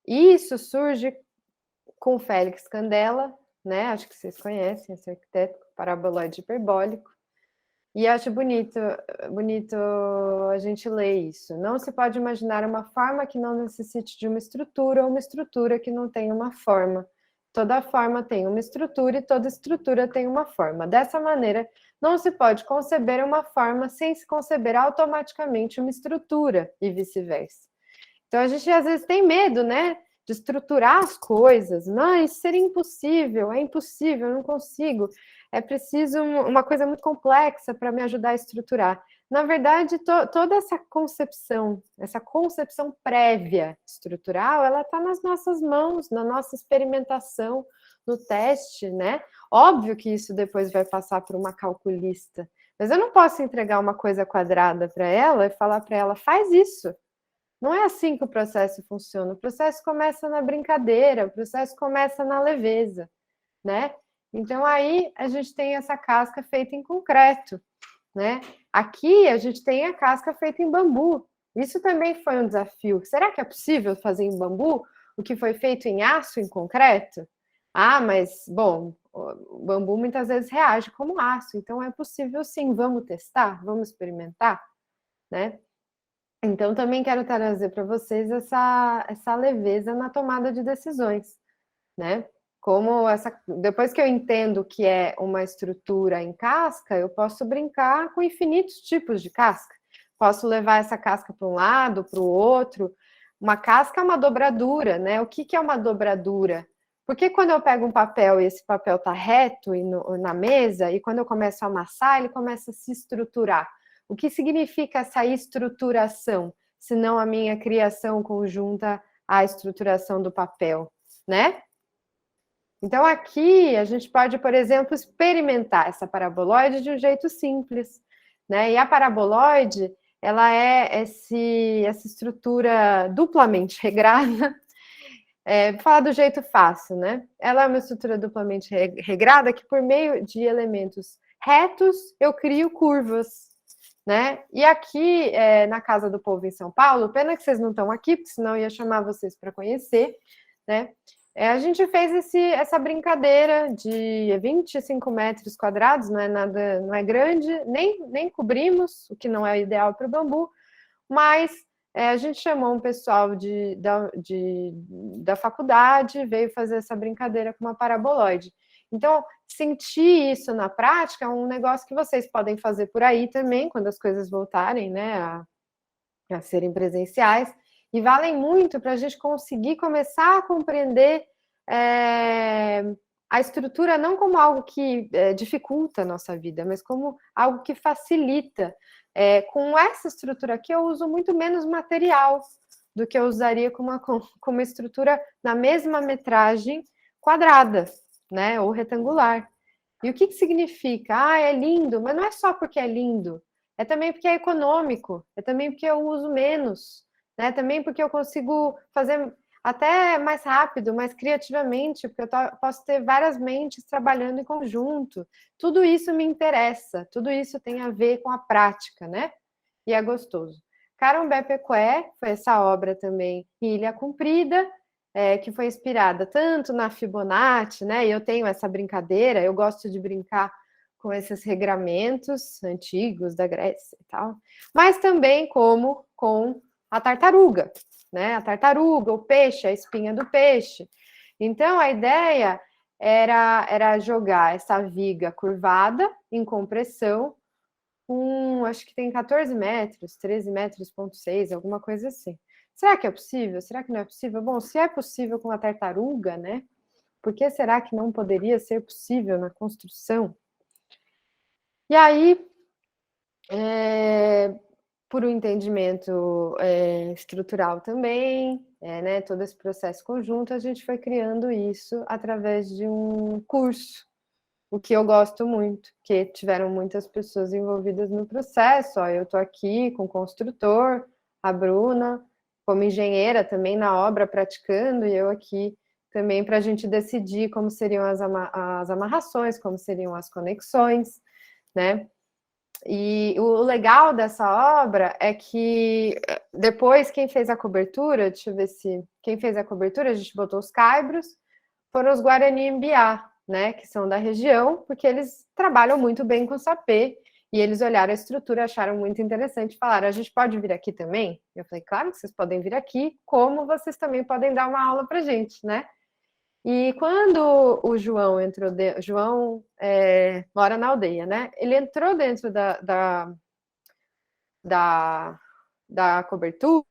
Isso surge com Félix Candela, né? Acho que vocês conhecem esse arquiteto paraboloide hiperbólico. E acho bonito a gente ler isso. Não se pode imaginar uma forma que não necessite de uma estrutura ou uma estrutura que não tenha uma forma. Toda forma tem uma estrutura e toda estrutura tem uma forma. Dessa maneira, não se pode conceber uma forma sem se conceber automaticamente uma estrutura e vice-versa. Então, a gente às vezes tem medo, né, de estruturar as coisas. Não, isso seria impossível, é impossível, eu não consigo. É preciso uma coisa muito complexa para me ajudar a estruturar. Na verdade, toda essa concepção prévia estrutural, ela está nas nossas mãos, na nossa experimentação, no teste, né? Óbvio que isso depois vai passar por uma calculista, mas eu não posso entregar uma coisa quadrada para ela e falar para ela, faz isso. Não é assim que o processo funciona. O processo começa na brincadeira, o processo começa na leveza, né? Então, aí a gente tem essa casca feita em concreto, né? Aqui a gente tem a casca feita em bambu. Isso também foi um desafio. Será que é possível fazer em bambu o que foi feito em aço, em concreto? Ah, mas, bom, o bambu muitas vezes reage como aço, então é possível sim. Vamos testar? Vamos experimentar? Né? Então, também quero trazer para vocês essa leveza na tomada de decisões, né? Como depois que eu entendo o que é uma estrutura em casca, eu posso brincar com infinitos tipos de casca. Posso levar essa casca para um lado, para o outro. Uma casca é uma dobradura, né? O que é uma dobradura? Porque quando eu pego um papel e esse papel está reto na mesa, e quando eu começo a amassar, ele começa a se estruturar. O que significa essa estruturação, se não a minha criação conjunta à estruturação do papel, né? Então, aqui a gente pode, por exemplo, experimentar essa paraboloide de um jeito simples, né? E a paraboloide, ela é essa estrutura duplamente regrada. Vou falar do jeito fácil, né? Ela é uma estrutura duplamente regrada que, por meio de elementos retos, eu crio curvas, né? E aqui, na Casa do Povo em São Paulo, pena que vocês não estão aqui, porque senão eu ia chamar vocês para conhecer, né? A gente fez essa brincadeira de 25 metros quadrados, não é nada, não é grande, nem cobrimos, o que não é ideal para o bambu, mas a gente chamou um pessoal da faculdade, veio fazer essa brincadeira com uma paraboloide. Então, sentir isso na prática é um negócio que vocês podem fazer por aí também, quando as coisas voltarem, né, a serem presenciais, e valem muito para a gente conseguir começar a compreender a estrutura não como algo que dificulta a nossa vida, mas como algo que facilita. Com essa estrutura aqui, eu uso muito menos material do que eu usaria com uma estrutura na mesma metragem quadrada, né, ou retangular. E o que significa? Ah, é lindo, mas não é só porque é lindo, é também porque é econômico, é também porque eu uso menos, né? Também porque eu consigo fazer até mais rápido, mais criativamente, porque eu posso ter várias mentes trabalhando em conjunto. Tudo isso me interessa, tudo isso tem a ver com a prática, né? E é gostoso. Carombé Pecué foi essa obra também, Ilha Comprida, que foi inspirada tanto na Fibonacci, né? E eu tenho essa brincadeira, eu gosto de brincar com esses regramentos antigos da Grécia e tal, mas também como com a tartaruga, né? A tartaruga, o peixe, a espinha do peixe. Então, a ideia era jogar essa viga curvada em compressão, acho que tem 14 metros, 13 metros, ponto 6, alguma coisa assim. Será que é possível? Será que não é possível? Bom, se é possível com a tartaruga, né? Por que será que não poderia ser possível na construção? E aí, por um entendimento estrutural também, né, todo esse processo conjunto, a gente foi criando isso através de um curso, o que eu gosto muito, que tiveram muitas pessoas envolvidas no processo. Eu estou aqui com o construtor, a Bruna, como engenheira também na obra, praticando, e eu aqui também para a gente decidir como seriam as amarrações, como seriam as conexões, né? E o legal dessa obra é que depois quem fez a cobertura, deixa eu ver se quem fez a cobertura, a gente botou os caibros, foram os Guarani-Mbiá, né, que são da região, porque eles trabalham muito bem com sapê, e eles olharam a estrutura, acharam muito interessante, falaram, a gente pode vir aqui também? Eu falei, claro que vocês podem vir aqui, como vocês também podem dar uma aula pra gente, né? E quando o João entrou, João mora na aldeia, né? Ele entrou dentro da cobertura,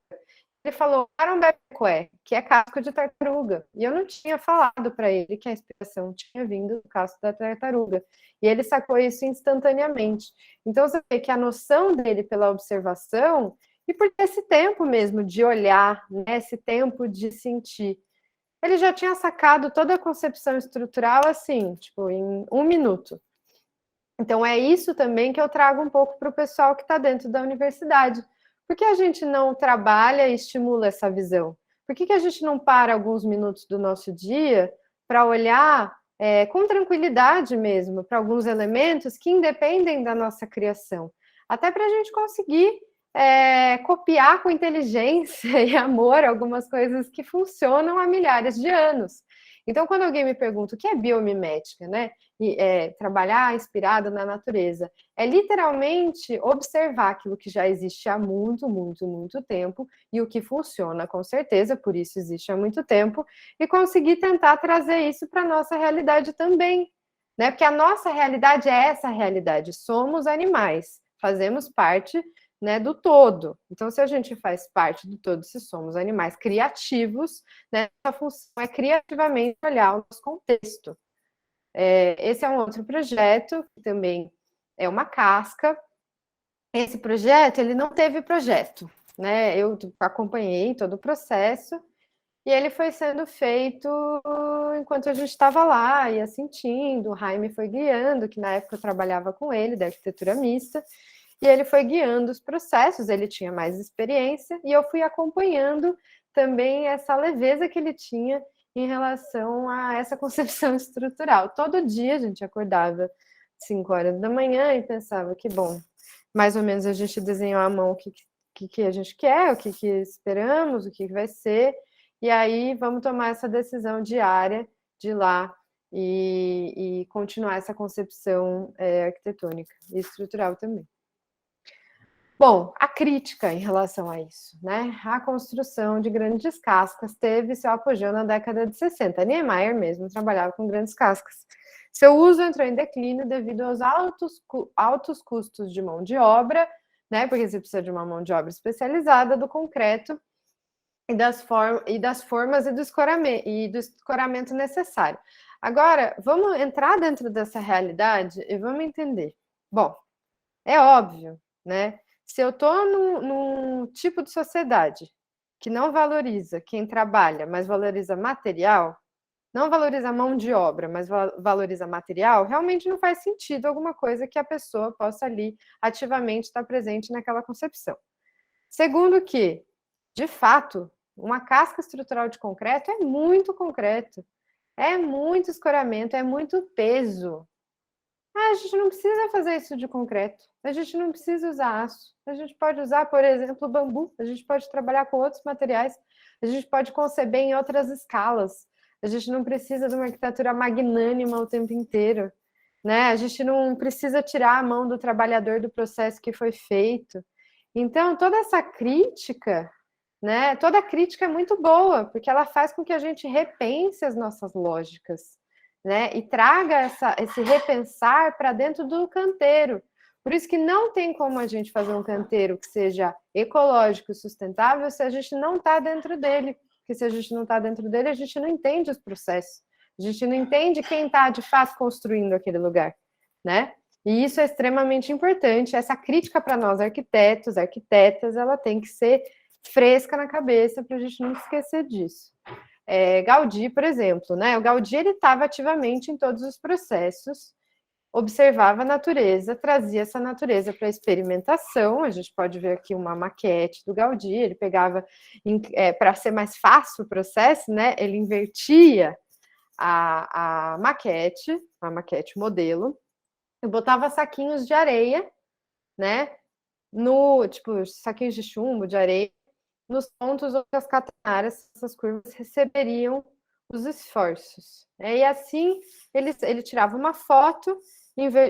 ele falou Carambecué, que é casco de tartaruga. E eu não tinha falado para ele que a inspiração tinha vindo do casco da tartaruga. E ele sacou isso instantaneamente. Então, você vê que a noção dele pela observação, e por ter esse tempo mesmo de olhar, né, esse tempo de sentir, ele já tinha sacado toda a concepção estrutural assim, tipo, em 1 minuto. Então, é isso também que eu trago um pouco para o pessoal que está dentro da universidade. Por que a gente não trabalha e estimula essa visão? Por que a gente não para alguns minutos do nosso dia para olhar com tranquilidade mesmo, para alguns elementos que independem da nossa criação. Até para a gente conseguir copiar com inteligência e amor algumas coisas que funcionam há milhares de anos. Então, quando alguém me pergunta o que é biomimética, né? Trabalhar inspirado na natureza, é literalmente observar aquilo que já existe há muito, muito, muito tempo e o que funciona, com certeza, por isso existe há muito tempo, e conseguir tentar trazer isso para a nossa realidade também, né? Porque a nossa realidade é essa realidade, somos animais, fazemos parte, né, do todo. Então, se a gente faz parte do todo, se somos animais criativos, né, a função é criativamente olhar o nosso contexto. Esse é um outro projeto, que também é uma casca. Esse projeto, ele não teve projeto, né? Eu acompanhei todo o processo e ele foi sendo feito enquanto a gente estava lá, ia sentindo, o Jaime foi guiando, que na época eu trabalhava com ele, da arquitetura mista, e ele foi guiando os processos, ele tinha mais experiência, e eu fui acompanhando também essa leveza que ele tinha em relação a essa concepção estrutural. Todo dia a gente acordava 5 horas da manhã e pensava que, bom, mais ou menos a gente desenhou à mão o que a gente quer, o que esperamos, o que vai ser, e aí vamos tomar essa decisão diária de ir lá e continuar essa concepção arquitetônica e estrutural também. Bom, a crítica em relação a isso, né? A construção de grandes cascas teve seu apogeu na década de 60. Niemeyer mesmo trabalhava com grandes cascas. Seu uso entrou em declínio devido aos altos custos de mão de obra, né? Porque você precisa de uma mão de obra especializada do concreto e das formas e do escoramento necessário. Agora, vamos entrar dentro dessa realidade e vamos entender. Bom, é óbvio, né? Se eu estou num tipo de sociedade que não valoriza quem trabalha, mas valoriza material, não valoriza mão de obra, mas valoriza material, realmente não faz sentido alguma coisa que a pessoa possa ali ativamente estar presente naquela concepção. Segundo que, de fato, uma casca estrutural de concreto é muito concreto, é muito escoramento, é muito peso. A gente não precisa fazer isso de concreto, a gente não precisa usar aço, a gente pode usar, por exemplo, bambu, a gente pode trabalhar com outros materiais, a gente pode conceber em outras escalas, a gente não precisa de uma arquitetura magnânima o tempo inteiro, né? A gente não precisa tirar a mão do trabalhador do processo que foi feito. Então, toda essa crítica, né? Toda crítica é muito boa, porque ela faz com que a gente repense as nossas lógicas, né? E traga esse repensar para dentro do canteiro. Por isso que não tem como a gente fazer um canteiro que seja ecológico e sustentável se a gente não está dentro dele. Porque se a gente não está dentro dele, a gente não entende os processos. A gente não entende quem está, de fato, construindo aquele lugar, né? E isso é extremamente importante. Essa crítica para nós, arquitetos, arquitetas, ela tem que ser fresca na cabeça para a gente não esquecer disso. Gaudí, por exemplo, né? O Gaudí ele estava ativamente em todos os processos, observava a natureza, trazia essa natureza para a experimentação. A gente pode ver aqui uma maquete do Gaudí, ele pegava, para ser mais fácil o processo, né? Ele invertia a maquete modelo, e botava saquinhos de areia, né? Tipo, saquinhos de chumbo, de areia, nos pontos onde as catenárias, essas curvas, receberiam os esforços. E assim, ele tirava uma foto,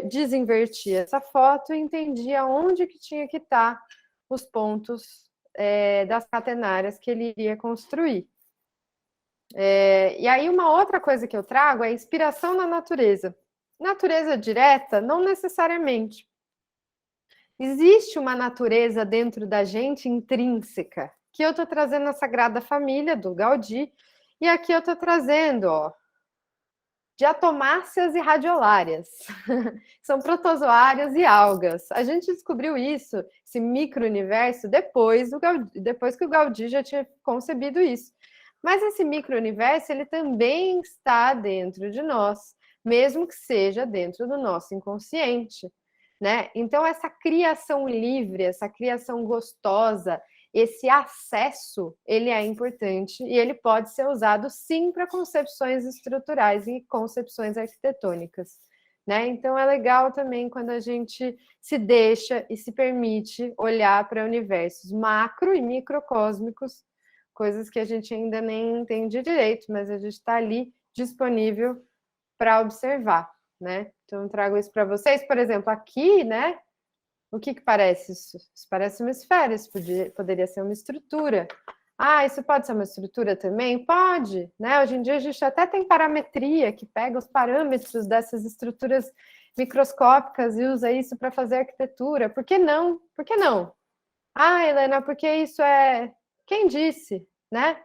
desinvertia essa foto e entendia onde que tinha que estar os pontos das catenárias que ele iria construir. E aí, uma outra coisa que eu trago é a inspiração na natureza. Natureza direta, não necessariamente. Existe uma natureza dentro da gente intrínseca, que eu estou trazendo a Sagrada Família, do Gaudí, e aqui eu estou trazendo, ó, diatomáceas e radiolárias. São protozoários e algas. A gente descobriu isso, esse micro-universo, depois que o Gaudí já tinha concebido isso. Mas esse micro-universo, ele também está dentro de nós, mesmo que seja dentro do nosso inconsciente, né? Então, essa criação livre, essa criação gostosa, esse acesso, ele é importante e ele pode ser usado, sim, para concepções estruturais e concepções arquitetônicas, né? Então, é legal também quando a gente se deixa e se permite olhar para universos macro e microcósmicos, coisas que a gente ainda nem entende direito, mas a gente está ali disponível para observar, né? Então, eu trago isso para vocês. Por exemplo, aqui, né? O que parece isso? Isso parece uma esfera, isso poderia ser uma estrutura. Ah, isso pode ser uma estrutura também? Pode, né? Hoje em dia a gente até tem parametria que pega os parâmetros dessas estruturas microscópicas e usa isso para fazer arquitetura. Por que não? Por que não? Ah, Helena, porque isso é... Quem disse, né?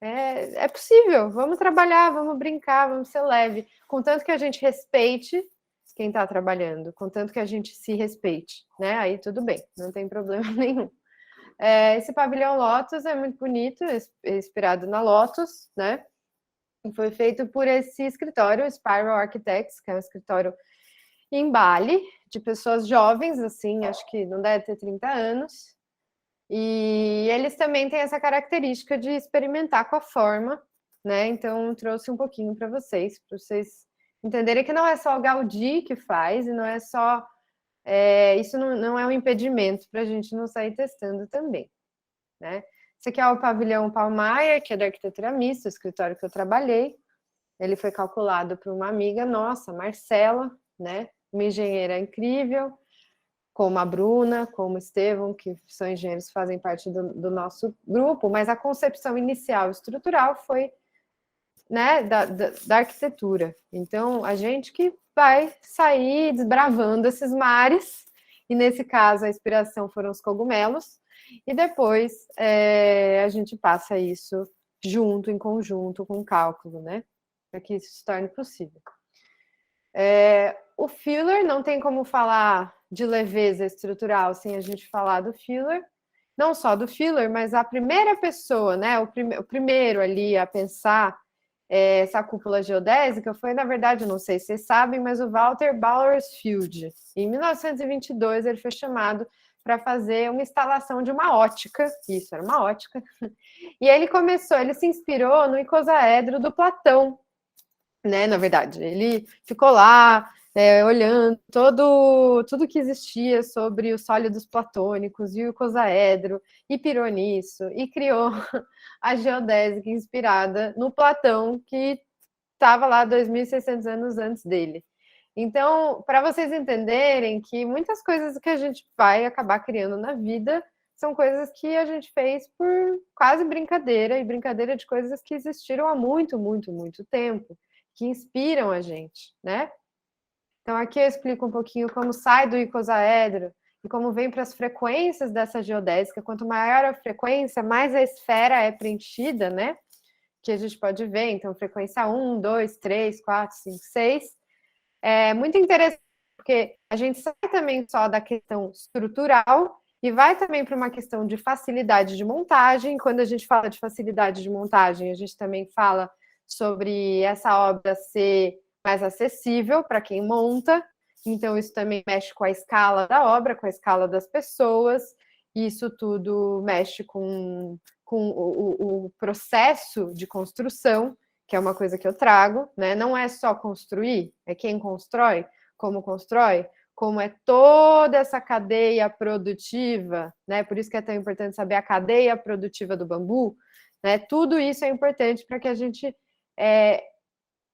É possível, vamos trabalhar, vamos brincar, vamos ser leve, contanto que a gente respeite quem está trabalhando, contanto que a gente se respeite, né? Aí tudo bem, não tem problema nenhum. Esse pavilhão Lotus é muito bonito, inspirado na Lotus, né? E foi feito por esse escritório, Spiral Architects, que é um escritório em Bali, de pessoas jovens, assim, acho que não deve ter 30 anos, e eles também têm essa característica de experimentar com a forma, né? Então, trouxe um pouquinho para vocês entenderem que não é só o Gaudí que faz, e não é só... isso não é um impedimento para a gente não sair testando também, né? Esse aqui é o pavilhão Palmaia, que é da arquitetura mista, o escritório que eu trabalhei. Ele foi calculado por uma amiga nossa, Marcela, né? Uma engenheira incrível, como a Bruna, como o Estevão, que são engenheiros que fazem parte do nosso grupo, mas a concepção inicial estrutural foi, né, da arquitetura. Então, a gente que vai sair desbravando esses mares, e nesse caso a inspiração foram os cogumelos, e depois a gente passa isso junto, em conjunto com o cálculo, né, para que isso se torne possível. O filler, não tem como falar de leveza estrutural sem a gente falar do filler, não só do filler, mas a primeira pessoa, né, o primeiro ali a pensar essa cúpula geodésica foi, na verdade, não sei se vocês sabem, mas o Walter Bauersfield. Em 1922, ele foi chamado para fazer uma instalação de uma ótica, isso, era uma ótica, e ele se inspirou no icosaedro do Platão, né, na verdade, ele ficou lá, olhando tudo que existia sobre os sólidos platônicos e o icosaedro, e pirou nisso, e criou a geodésica inspirada no Platão, que estava lá 2.600 anos antes dele. Então, para vocês entenderem que muitas coisas que a gente vai acabar criando na vida são coisas que a gente fez por quase brincadeira, e brincadeira de coisas que existiram há muito, muito, muito tempo, que inspiram a gente, né? Então, aqui eu explico um pouquinho como sai do icosaedro e como vem para as frequências dessa geodésica. Quanto maior a frequência, mais a esfera é preenchida, né? Que a gente pode ver. Então, frequência 1, 2, 3, 4, 5, 6. É muito interessante, porque a gente sai também só da questão estrutural e vai também para uma questão de facilidade de montagem. Quando a gente fala de facilidade de montagem, a gente também fala sobre essa obra ser mais acessível para quem monta, então isso também mexe com a escala da obra, com a escala das pessoas, e isso tudo mexe com o processo de construção, que é uma coisa que eu trago, né? Não é só construir, é quem constrói, como é toda essa cadeia produtiva, né? Por isso que é tão importante saber a cadeia produtiva do bambu, né? Tudo isso é importante para que a gente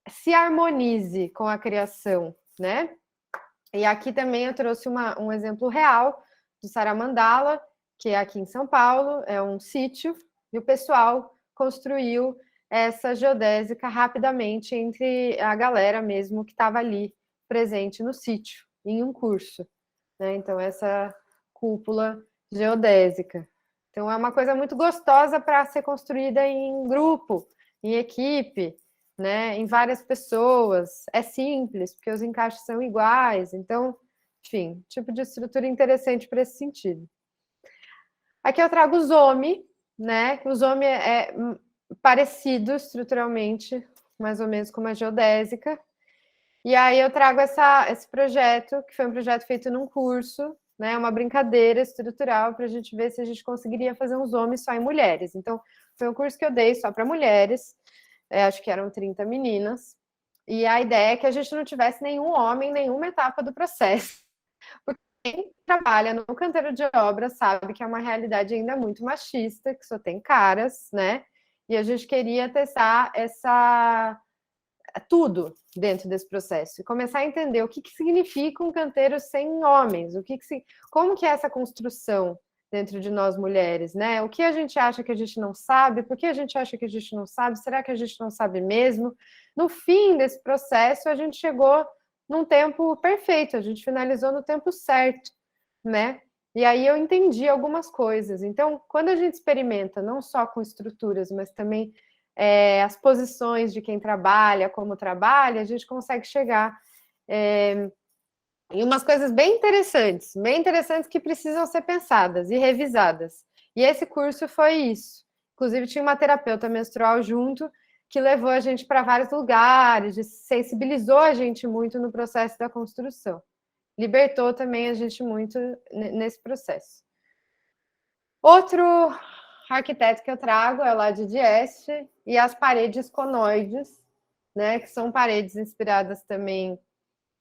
se harmonize com a criação, né? E aqui também eu trouxe um exemplo real do Saramandala, que é aqui em São Paulo, é um sítio, e o pessoal construiu essa geodésica rapidamente entre a galera mesmo que estava ali presente no sítio, em um curso, né? Então, essa cúpula geodésica. Então, é uma coisa muito gostosa para ser construída em grupo, em equipe, né, em várias pessoas, é simples, porque os encaixes são iguais, então, enfim, tipo de estrutura interessante para esse sentido. Aqui eu trago o Zomi, né, o Zomi é parecido estruturalmente, mais ou menos com uma geodésica, e aí eu trago esse projeto, que foi um projeto feito num curso, né? Uma brincadeira estrutural para a gente ver se a gente conseguiria fazer uns homens só em mulheres. Então, foi um curso que eu dei só para mulheres, acho que eram 30 meninas, e a ideia é que a gente não tivesse nenhum homem em nenhuma etapa do processo. Porque quem trabalha no canteiro de obra sabe que é uma realidade ainda muito machista, que só tem caras, né? E a gente queria testar tudo dentro desse processo e começar a entender o que significa um canteiro sem homens, como que é essa construção dentro de nós mulheres, né? O que a gente acha que a gente não sabe, por que a gente acha que a gente não sabe, será que a gente não sabe mesmo? No fim desse processo, a gente chegou num tempo perfeito, a gente finalizou no tempo certo, né? E aí eu entendi algumas coisas. Então, quando a gente experimenta, não só com estruturas, mas também as posições de quem trabalha, como trabalha, a gente consegue chegar em umas coisas bem interessantes que precisam ser pensadas e revisadas. E esse curso foi isso. Inclusive, tinha uma terapeuta menstrual junto, que levou a gente para vários lugares, sensibilizou a gente muito no processo da construção. Libertou também a gente muito nesse processo. Outro arquiteto que eu trago é lá de Dieste, e as paredes conoides, né, que são paredes inspiradas também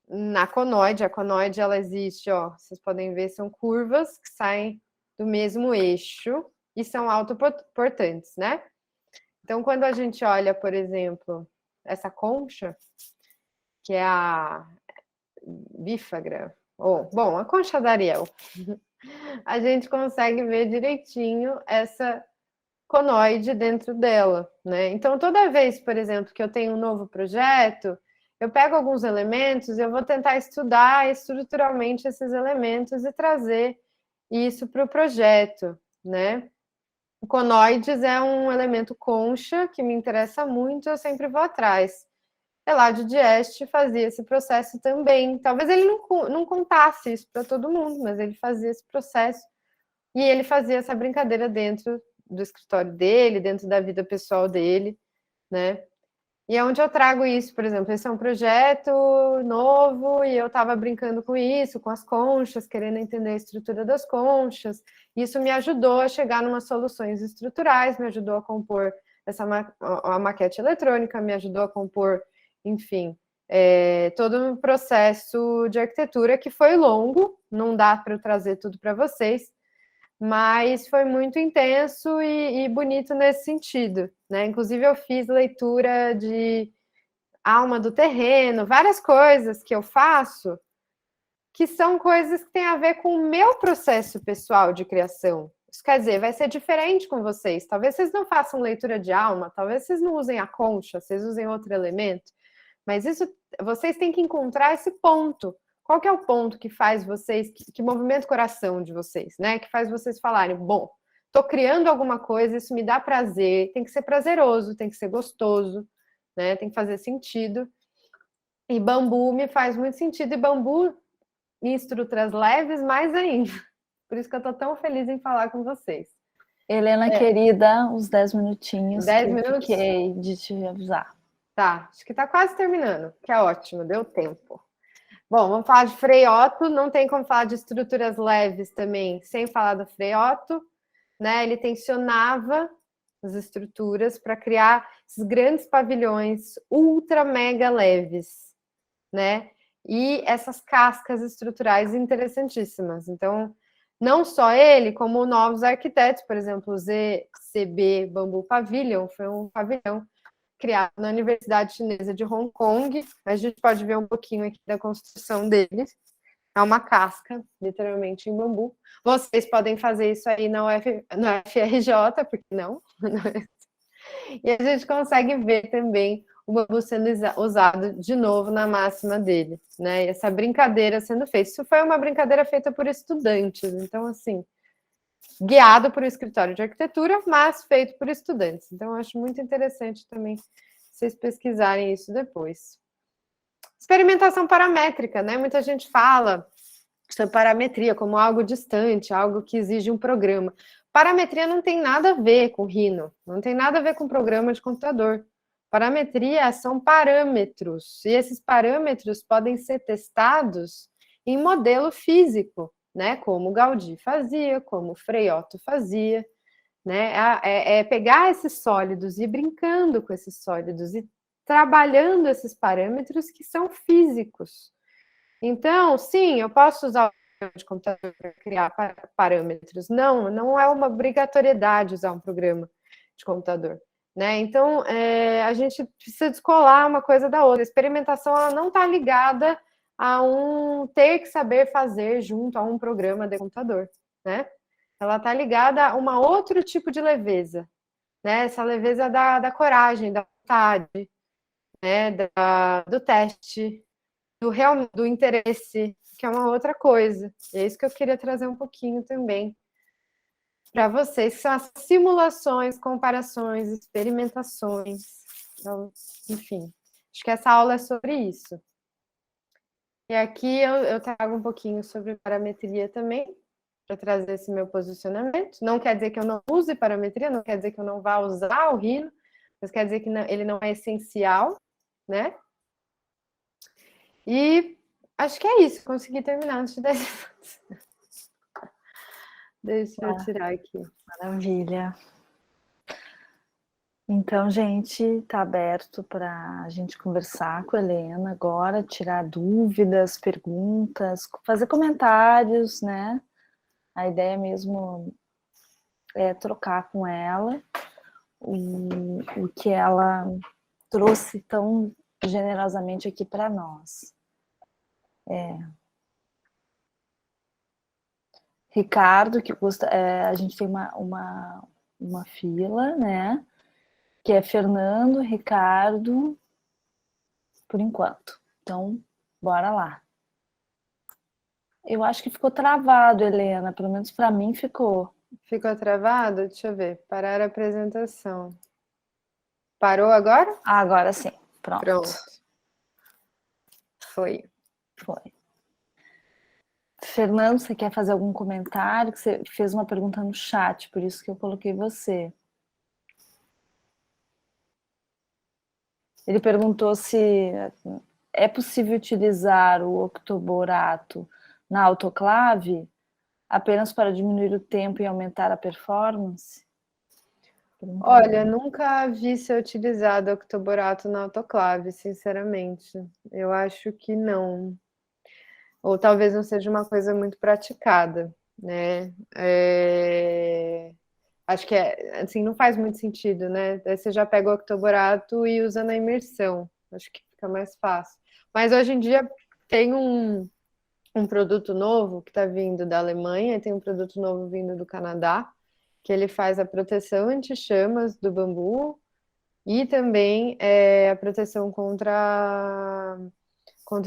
na conoide. A conoide, ela existe, ó, vocês podem ver, são curvas que saem do mesmo eixo e são autoportantes, né? Então, quando a gente olha, por exemplo, essa concha, que é a bífagra, a concha da Ariel, a gente consegue ver direitinho essa conoide dentro dela, né? Então, toda vez, por exemplo, que eu tenho um novo projeto, eu pego alguns elementos e eu vou tentar estudar estruturalmente esses elementos e trazer isso para o projeto, né? O conoides é um elemento concha que me interessa muito, eu sempre vou atrás. Eládio Dieste fazia esse processo também. Talvez ele não contasse isso para todo mundo, mas ele fazia esse processo e ele fazia essa brincadeira dentro do escritório dele, dentro da vida pessoal dele, né? E é onde eu trago isso, por exemplo, esse é um projeto novo e eu estava brincando com isso, com as conchas, querendo entender a estrutura das conchas. Isso me ajudou a chegar em umas soluções estruturais, me ajudou a compor a maquete eletrônica, me ajudou a compor, enfim, todo um processo de arquitetura que foi longo, não dá para eu trazer tudo para vocês, mas foi muito intenso e bonito nesse sentido, né? Inclusive, eu fiz leitura de alma do terreno, várias coisas que eu faço que são coisas que têm a ver com o meu processo pessoal de criação. Isso quer dizer, vai ser diferente com vocês. Talvez vocês não façam leitura de alma, talvez vocês não usem a concha, vocês usem outro elemento, mas isso vocês têm que encontrar esse ponto. Qual que é o ponto que faz vocês, que movimenta o coração de vocês, né? Que faz vocês falarem, bom, estou criando alguma coisa, isso me dá prazer, tem que ser prazeroso, tem que ser gostoso, né? Tem que fazer sentido. E bambu me faz muito sentido, e bambu em estruturas leves mais ainda. Por isso que eu estou tão feliz em falar com vocês. Helena, querida, os 10 minutinhos 10 que minutos? eu fiquei de te avisar. Tá, acho que está quase terminando, que é ótimo, deu tempo. Bom, vamos falar de Frei Otto, não tem como falar de estruturas leves também sem falar do Frei Otto, né? Ele tensionava as estruturas para criar esses grandes pavilhões ultra mega leves, né? E essas cascas estruturais interessantíssimas. Então, não só ele, como novos arquitetos, por exemplo, o ZCB Bamboo Pavilion, foi um pavilhão criado na Universidade Chinesa de Hong Kong. A gente pode ver um pouquinho aqui da construção deles. É uma casca, literalmente, em bambu. Vocês podem fazer isso aí na UFRJ, porque não? E a gente consegue ver também o bambu sendo usado de novo na máxima dele, né? E essa brincadeira sendo feita. Isso foi uma brincadeira feita por estudantes, então, assim, guiado por um escritório de arquitetura, mas feito por estudantes. Então, eu acho muito interessante também vocês pesquisarem isso depois. Experimentação paramétrica, né? Muita gente fala sobre parametria como algo distante, algo que exige um programa. Parametria não tem nada a ver com Rhino, não tem nada a ver com programa de computador. Parametria são parâmetros, e esses parâmetros podem ser testados em modelo físico, né? Como o Gaudí fazia, como o Frei fazia, né? É pegar esses sólidos e ir brincando com esses sólidos e trabalhando esses parâmetros que são físicos. Então, sim, eu posso usar o programa de computador para criar parâmetros. Não, não é uma obrigatoriedade usar um programa de computador. Né? Então, a gente precisa descolar uma coisa da outra. A experimentação ela não está ligada a um ter que saber fazer junto a um programa de computador. Né? Ela está ligada a um outro tipo de leveza. Né? Essa leveza da coragem, da vontade, né? Do teste, do interesse, que é uma outra coisa. E é isso que eu queria trazer um pouquinho também para vocês, que são as simulações, comparações, experimentações. Então, enfim, acho que essa aula é sobre isso. E aqui eu trago um pouquinho sobre parametria também, para trazer esse meu posicionamento. Não quer dizer que eu não use parametria, não quer dizer que eu não vá usar o Rhino, mas quer dizer que ele não é essencial, né? E acho que é isso, consegui terminar antes de 10 minutos. Deixa eu tirar aqui. Maravilha. Então, gente, está aberto para a gente conversar com a Helena agora, tirar dúvidas, perguntas, fazer comentários, né? A ideia mesmo é trocar com ela o que ela trouxe tão generosamente aqui para nós. Ricardo, que custa, a gente tem uma fila, né? Que é Fernando, Ricardo, por enquanto. Então, bora lá. Eu acho que ficou travado, Helena. Pelo menos para mim ficou. Ficou travado? Deixa eu ver. Parar a apresentação. Parou agora? Ah, agora sim. Pronto. Pronto. Foi. Fernando, você quer fazer algum comentário? Que você fez uma pergunta no chat, por isso que eu coloquei você. Ele perguntou se é possível utilizar o octoborato na autoclave apenas para diminuir o tempo e aumentar a performance? Olha, nunca vi ser utilizado octoborato na autoclave, sinceramente. Eu acho que não. Ou talvez não seja uma coisa muito praticada, né? Acho que assim, não faz muito sentido, né? Aí você já pega o octoborato e usa na imersão. Acho que fica mais fácil. Mas hoje em dia tem um produto novo que está vindo da Alemanha, tem um produto novo vindo do Canadá, que ele faz a proteção anti-chamas do bambu e também a proteção contra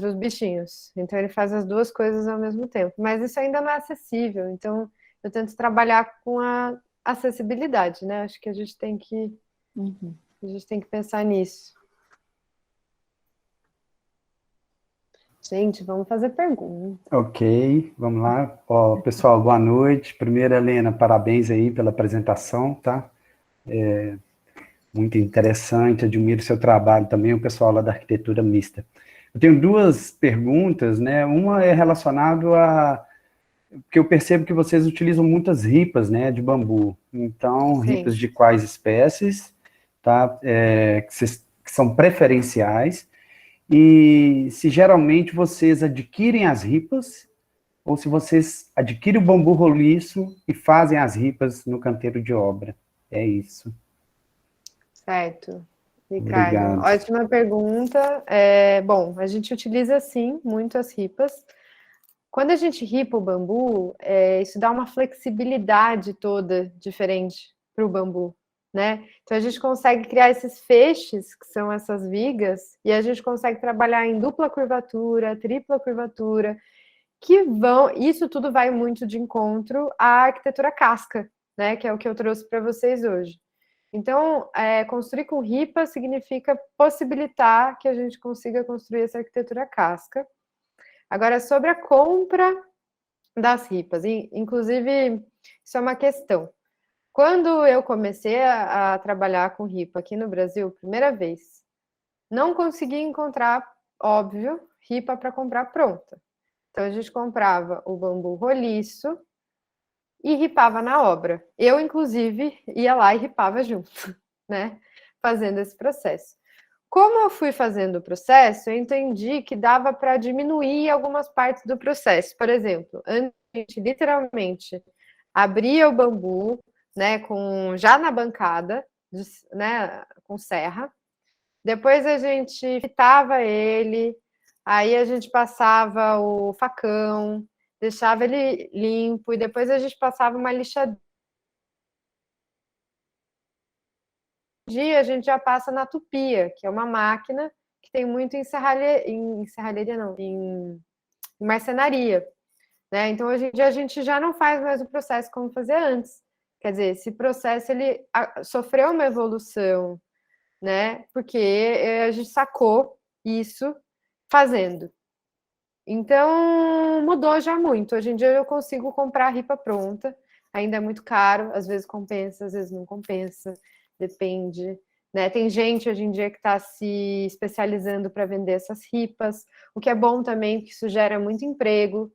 os bichinhos. Então ele faz as duas coisas ao mesmo tempo. Mas isso ainda não é acessível, então eu tento trabalhar com a acessibilidade, né? Acho que a gente tem que pensar nisso. Gente, vamos fazer perguntas. Ok, vamos lá. Ó, pessoal, boa noite. Primeiro, Helena, parabéns aí pela apresentação, tá? Muito interessante, admiro seu trabalho também, o pessoal lá da arquitetura mista. Eu tenho duas perguntas, né? Uma é relacionada a... Porque eu percebo que vocês utilizam muitas ripas, né, de bambu. Então, Sim. ripas de quais espécies, tá? Que são preferenciais. E se geralmente vocês adquirem as ripas, ou se vocês adquirem o bambu roliço e fazem as ripas no canteiro de obra. É isso. Certo. Ricardo, Obrigado. ótima pergunta. Bom, a gente utiliza, sim, muito as ripas. Quando a gente ripa o bambu, isso dá uma flexibilidade toda diferente para o bambu, né? Então, a gente consegue criar esses feixes, que são essas vigas, e a gente consegue trabalhar em dupla curvatura, tripla curvatura, que vão... Isso tudo vai muito de encontro à arquitetura casca, né? Que é o que eu trouxe para vocês hoje. Então, construir com ripa significa possibilitar que a gente consiga construir essa arquitetura casca. Agora, sobre a compra das ripas, inclusive, isso é uma questão. Quando eu comecei a trabalhar com ripa aqui no Brasil, primeira vez, não consegui encontrar, óbvio, ripa para comprar pronta. Então, a gente comprava o bambu roliço e ripava na obra. Eu, inclusive, ia lá e ripava junto, né? Fazendo esse processo. Como eu fui fazendo o processo, eu entendi que dava para diminuir algumas partes do processo. Por exemplo, antes a gente literalmente abria o bambu, né, já na bancada, né, com serra. Depois a gente fitava ele, aí a gente passava o facão, deixava ele limpo e depois a gente passava uma lixadura. Dia a gente já passa na tupia, que é uma máquina que tem muito em serralheria não, em marcenaria, né? Então hoje em dia a gente já não faz mais o processo como fazia antes. Quer dizer, esse processo ele sofreu uma evolução, né? Porque a gente sacou isso fazendo. Então mudou já muito. Hoje em dia eu consigo comprar a ripa pronta. Ainda é muito caro, às vezes compensa, às vezes não compensa, depende. Né? Tem gente hoje em dia que está se especializando para vender essas ripas, o que é bom também, porque isso gera muito emprego,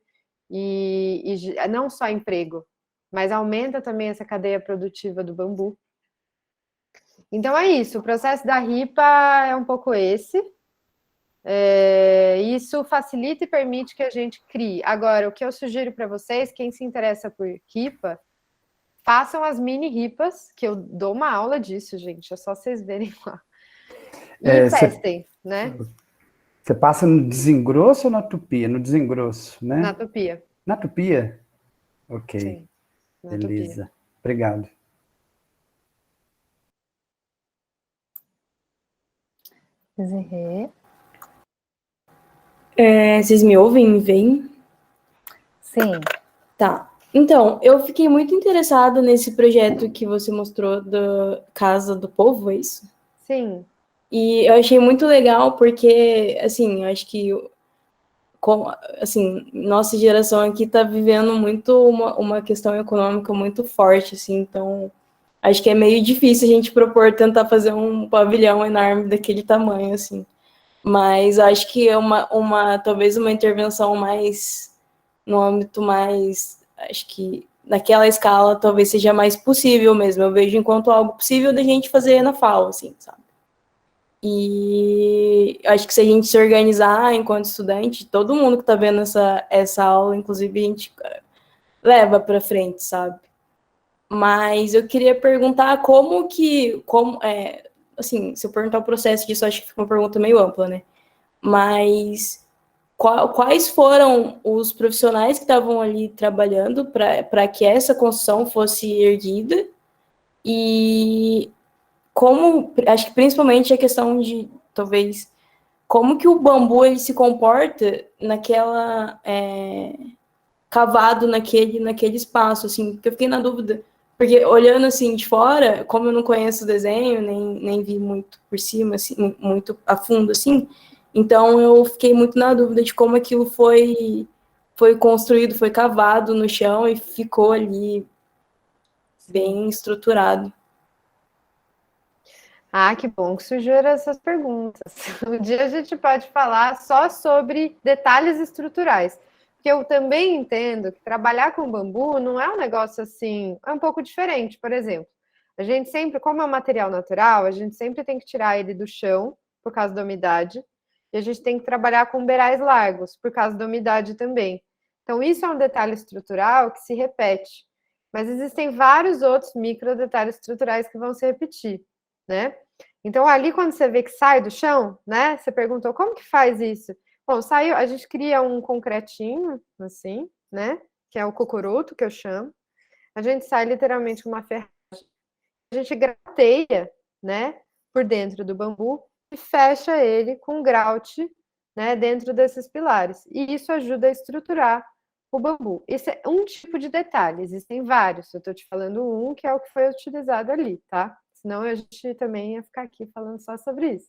e não só emprego, mas aumenta também essa cadeia produtiva do bambu. Então é isso, o processo da ripa é um pouco esse. Isso facilita e permite que a gente crie. Agora, o que eu sugiro para vocês, quem se interessa por ripa, façam as mini ripas, que eu dou uma aula disso, gente, é só vocês verem lá. E testem, né? Você passa no desengrosso ou na tupia? No desengrosso, né? Na tupia. Na tupia? Ok. Sim, beleza. tupia. Obrigado. Zerrê. Vocês me ouvem, me veem? Sim. Tá. Então, eu fiquei muito interessada nesse projeto que você mostrou da Casa do Povo, é isso? Sim. E eu achei muito legal porque, assim, eu acho que assim, nossa geração aqui está vivendo muito uma questão econômica muito forte, assim, então acho que é meio difícil a gente tentar fazer um pavilhão enorme daquele tamanho, assim. Mas acho que é talvez uma intervenção mais, no âmbito mais, acho que naquela escala talvez seja mais possível mesmo. Eu vejo enquanto algo possível da gente fazer na FAO, assim, sabe? E acho que se a gente se organizar enquanto estudante, todo mundo que está vendo essa aula, inclusive, a gente leva para frente, sabe? Mas eu queria perguntar assim, se eu perguntar o processo disso, acho que fica uma pergunta meio ampla, né? Mas quais foram os profissionais que estavam ali trabalhando para que essa construção fosse erguida? E acho que principalmente a questão de, talvez, como que o bambu ele se comporta cavado naquele espaço, assim, porque eu fiquei na dúvida, porque olhando assim de fora, como eu não conheço o desenho, nem vi muito por cima, assim, muito a fundo, assim, então eu fiquei muito na dúvida de como aquilo foi construído, foi cavado no chão e ficou ali bem estruturado. Ah, que bom que surgiram essas perguntas. Um dia a gente pode falar só sobre detalhes estruturais. Porque eu também entendo que trabalhar com bambu não é um negócio assim, é um pouco diferente. Por exemplo, a gente sempre, como é um material natural, a gente sempre tem que tirar ele do chão, por causa da umidade, e a gente tem que trabalhar com beirais largos, por causa da umidade também. Então, isso é um detalhe estrutural que se repete. Mas existem vários outros micro detalhes estruturais que vão se repetir, né? Então, ali, quando você vê que sai do chão, né? Você perguntou como que faz isso? Bom, saiu, a gente cria um concretinho, assim, né? Que é o cocoruto, que eu chamo. A gente sai literalmente com uma ferragem. A gente grateia, né? Por dentro do bambu e fecha ele com grout, né? Dentro desses pilares. E isso ajuda a estruturar o bambu. Esse é um tipo de detalhe, existem vários. Eu estou te falando um que é o que foi utilizado ali, tá? Senão a gente também ia ficar aqui falando só sobre isso.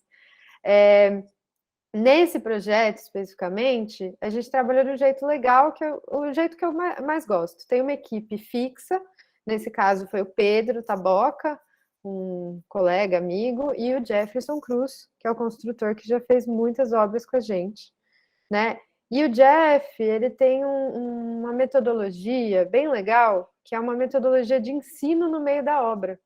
Nesse projeto, especificamente, a gente trabalhou de um jeito legal, que é o jeito que eu mais gosto. Tem uma equipe fixa, nesse caso foi o Pedro Taboca, um colega, amigo, e o Jefferson Cruz, que é o construtor que já fez muitas obras com a gente, né? E o Jeff, ele tem uma metodologia bem legal, que é uma metodologia de ensino no meio da obra,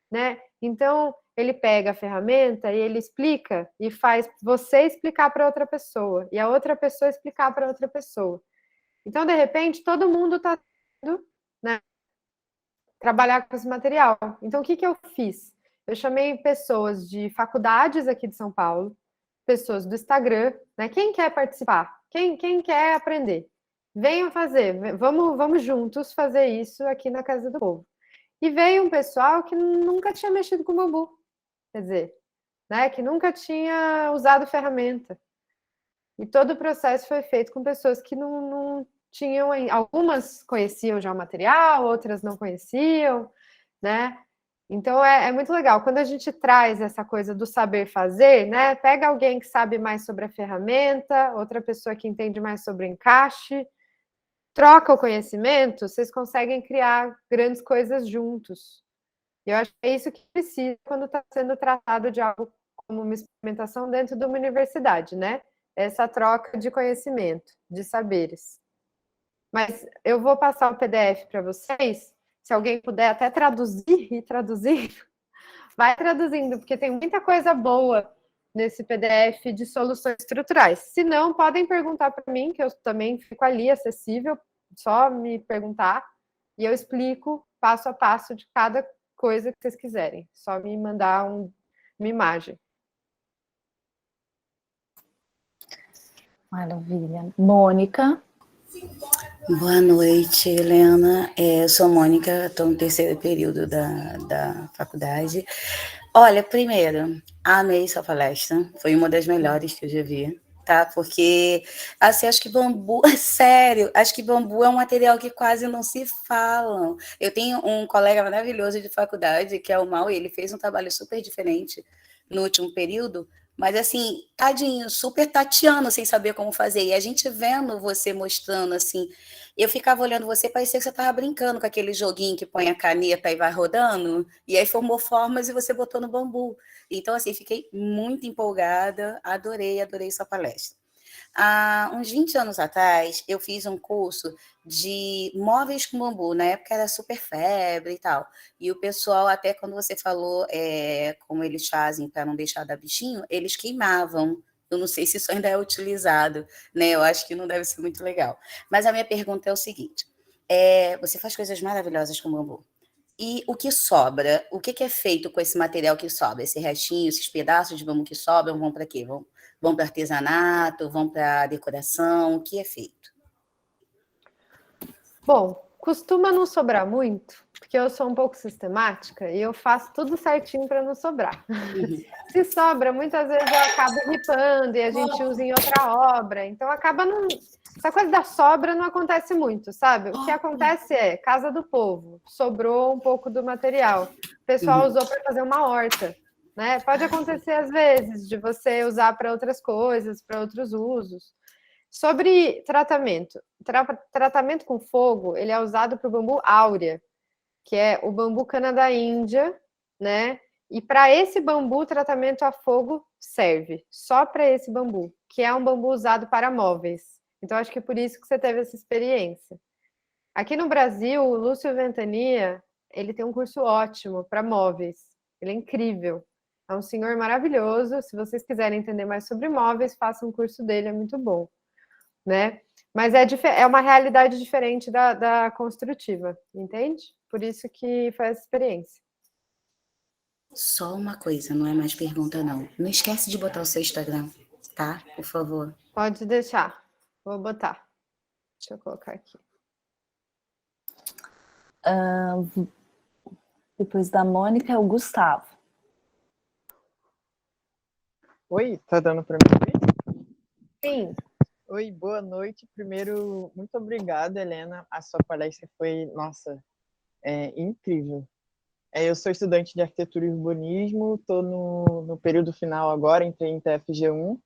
né? Então, ele pega a ferramenta e ele explica e faz você explicar para outra pessoa e a outra pessoa explicar para outra pessoa. Então, de repente, todo mundo está, né, trabalhar com esse material. Então, o que eu fiz? Eu chamei pessoas de faculdades aqui de São Paulo, pessoas do Instagram, né? Quem quer participar? Quem quer aprender? Venham fazer, vamos juntos fazer isso aqui na Casa do Povo. E veio um pessoal que nunca tinha mexido com bambu, quer dizer, né? Que nunca tinha usado ferramenta. E todo o processo foi feito com pessoas que não tinham, algumas conheciam já o material, outras não conheciam, né? Então é muito legal. Quando a gente traz essa coisa do saber fazer, né? Pega alguém que sabe mais sobre a ferramenta, outra pessoa que entende mais sobre o encaixe, troca o conhecimento, vocês conseguem criar grandes coisas juntos. E eu acho que é isso que precisa quando está sendo tratado de algo como uma experimentação dentro de uma universidade, né? Essa troca de conhecimento, de saberes. Mas eu vou passar o PDF para vocês. Se alguém puder até traduzir e traduzir, vai traduzindo, porque tem muita coisa boa nesse PDF de soluções estruturais. Se não, podem perguntar para mim, que eu também fico ali acessível, só me perguntar, e eu explico passo a passo de cada coisa que vocês quiserem. Só me mandar uma imagem. Maravilha. Mônica. Boa noite, Helena. Eu sou Mônica, estou no terceiro período da faculdade. Olha, primeiro, amei sua palestra, foi uma das melhores que eu já vi, tá? Porque, assim, acho que bambu, sério, acho que bambu é um material que quase não se fala. Eu tenho um colega maravilhoso de faculdade, que é o Mal, e ele fez um trabalho super diferente no último período, mas assim, tadinho, super tateando, sem saber como fazer. E a gente vendo você mostrando, assim, eu ficava olhando você, parecia que você estava brincando com aquele joguinho que põe a caneta e vai rodando, e aí formou formas e você botou no bambu. Então, assim, fiquei muito empolgada, adorei sua palestra. Há uns 20 anos atrás, eu fiz um curso de móveis com bambu, na época era super febre e tal, e o pessoal, até quando você falou como eles fazem para não deixar dar bichinho, eles queimavam. Eu não sei se isso ainda é utilizado, né? Eu acho que não deve ser muito legal. Mas a minha pergunta é o seguinte, você faz coisas maravilhosas com bambu, e o que sobra? O que é feito com esse material que sobra? Esse restinho, esses pedaços de bambu que sobram, vão para quê? Vão para artesanato, vão para decoração? O que é feito? Bom, costuma não sobrar muito, porque eu sou um pouco sistemática e eu faço tudo certinho para não sobrar. Se sobra, muitas vezes eu acabo ripando e a gente usa em outra obra. Então acaba não... Essa coisa da sobra não acontece muito, sabe? O que acontece é, Casa do Povo, sobrou um pouco do material. O pessoal usou para fazer uma horta, né? Pode acontecer às vezes de você usar para outras coisas, para outros usos. Sobre tratamento. Tratamento com fogo, ele é usado para o bambu áurea, que é o bambu cana da Índia, né? E para esse bambu, o tratamento a fogo serve, só para esse bambu, que é um bambu usado para móveis. Então, acho que é por isso que você teve essa experiência. Aqui no Brasil, o Lúcio Ventania, ele tem um curso ótimo para móveis. Ele é incrível. É um senhor maravilhoso. Se vocês quiserem entender mais sobre móveis, façam um curso dele, é muito bom, né? Mas é uma realidade diferente da construtiva, entende? Por isso que foi essa experiência. Só uma coisa, não é mais pergunta, não. Não esquece de botar o seu Instagram, tá? Por favor. Pode deixar. Vou botar. Deixa eu colocar aqui. Depois da Mônica, é o Gustavo. Oi, tá dando para mim ouvir? Sim. Oi, boa noite. Primeiro, muito obrigada, Helena. A sua palestra foi, nossa, incrível. Eu sou estudante de arquitetura e urbanismo, estou no período final agora, entrei em TFG1.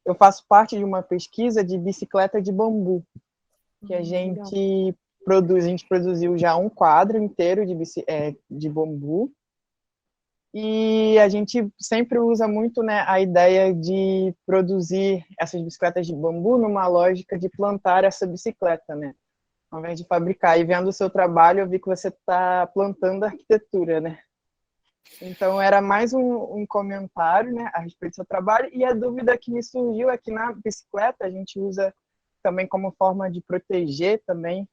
Eu faço parte de uma pesquisa de bicicleta de bambu, que a gente produziu já um quadro inteiro de bambu, E a gente sempre usa muito, né, a ideia de produzir essas bicicletas de bambu numa lógica de plantar essa bicicleta, né? Ao invés de fabricar. E vendo o seu trabalho, eu vi que você está plantando arquitetura, né? Então, era mais um comentário, né, a respeito do seu trabalho. E a dúvida que me surgiu é que na bicicleta a gente usa também como forma de proteger também,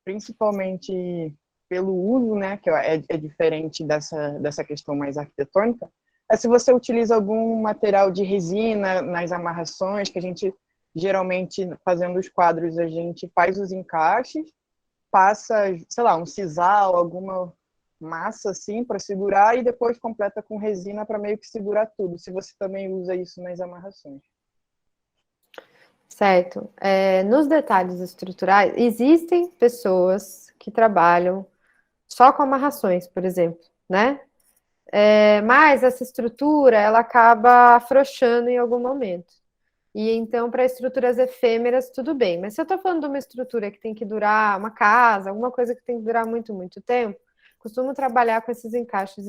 principalmente pelo uso, né, que é diferente dessa questão mais arquitetônica, é se você utiliza algum material de resina nas amarrações, que a gente, geralmente, fazendo os quadros, a gente faz os encaixes, passa, sei lá, um sisal, alguma massa assim para segurar e depois completa com resina para meio que segurar tudo, se você também usa isso nas amarrações. Certo. Nos detalhes estruturais, existem pessoas que trabalham só com amarrações, por exemplo, né? Mas essa estrutura, ela acaba afrouxando em algum momento. E então, para estruturas efêmeras, tudo bem. Mas se eu estou falando de uma estrutura que tem que durar uma casa, alguma coisa que tem que durar muito, muito tempo, costumo trabalhar com esses encaixes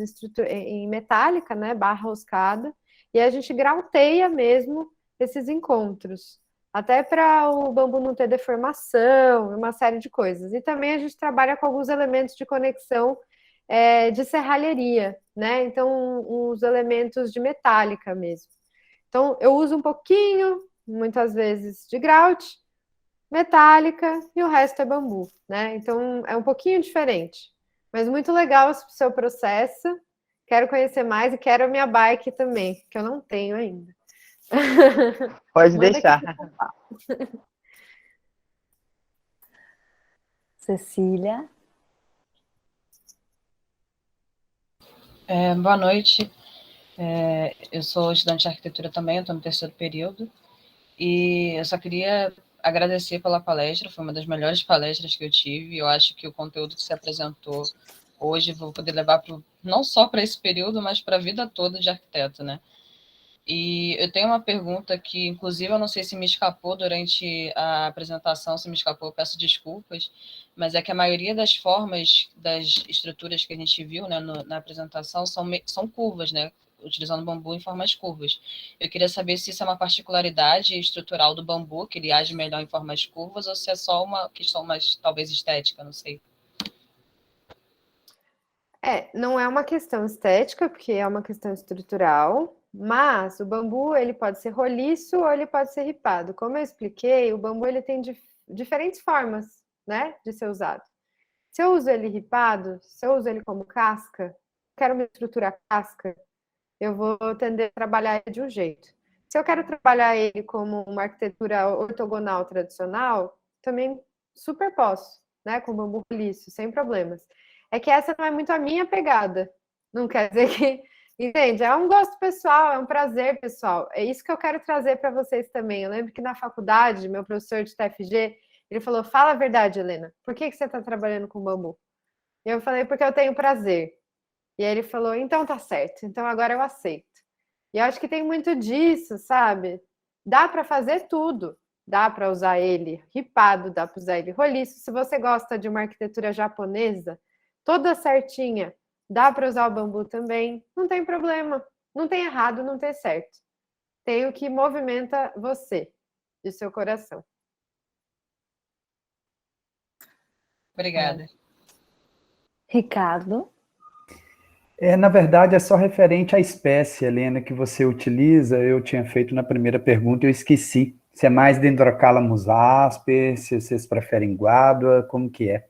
em metálica, né? Barra roscada, e a gente grauteia mesmo esses encontros. Até para o bambu não ter deformação, uma série de coisas. E também a gente trabalha com alguns elementos de conexão de serralheria, né? Então, os elementos de metálica mesmo. Então, eu uso um pouquinho, muitas vezes, de grout, metálica, e o resto é bambu, né? Então, é um pouquinho diferente. Mas muito legal o seu processo. Quero conhecer mais e quero a minha bike também, que eu não tenho ainda. Pode deixar. Cecília? Boa noite. Eu sou estudante de arquitetura também, estou no terceiro período. E eu só queria agradecer pela palestra, foi uma das melhores palestras que eu tive. Eu acho que o conteúdo que você apresentou hoje vou poder levar não só para esse período, mas para a vida toda de arquiteto, né? E eu tenho uma pergunta que, inclusive, eu não sei se me escapou durante a apresentação, se me escapou, eu peço desculpas, mas é que a maioria das formas das estruturas que a gente viu, né, na apresentação são curvas, né? Utilizando bambu em formas curvas. Eu queria saber se isso é uma particularidade estrutural do bambu, que ele age melhor em formas curvas, ou se é só uma questão mais, talvez, estética, não sei. Não é uma questão estética, porque é uma questão estrutural, mas o bambu ele pode ser roliço ou ele pode ser ripado. Como eu expliquei, o bambu ele tem diferentes formas, né, de ser usado. Se eu uso ele ripado, se eu uso ele como casca, quero uma estrutura casca, eu vou tender a trabalhar ele de um jeito. Se eu quero trabalhar ele como uma arquitetura ortogonal tradicional, também super posso, né, com bambu roliço, sem problemas. É que essa não é muito a minha pegada. Não quer dizer que... Entende? É um gosto pessoal, é um prazer pessoal. É isso que eu quero trazer para vocês também. Eu lembro que na faculdade, meu professor de TFG, ele falou, fala a verdade, Helena, por que você está trabalhando com bambu? E eu falei, porque eu tenho prazer. E aí ele falou, então tá certo, então agora eu aceito. E eu acho que tem muito disso, sabe? Dá para fazer tudo. Dá para usar ele ripado, dá para usar ele roliço. Se você gosta de uma arquitetura japonesa, toda certinha, dá para usar o bambu também. Não tem problema. Não tem errado, não tem certo. Tem o que movimenta você, de seu coração. Obrigada. Ricardo? Na verdade, é só referente à espécie, Helena, que você utiliza. Eu tinha feito na primeira pergunta e eu esqueci. Se é mais Dendrocalamus asper, se vocês preferem guádua, como que é?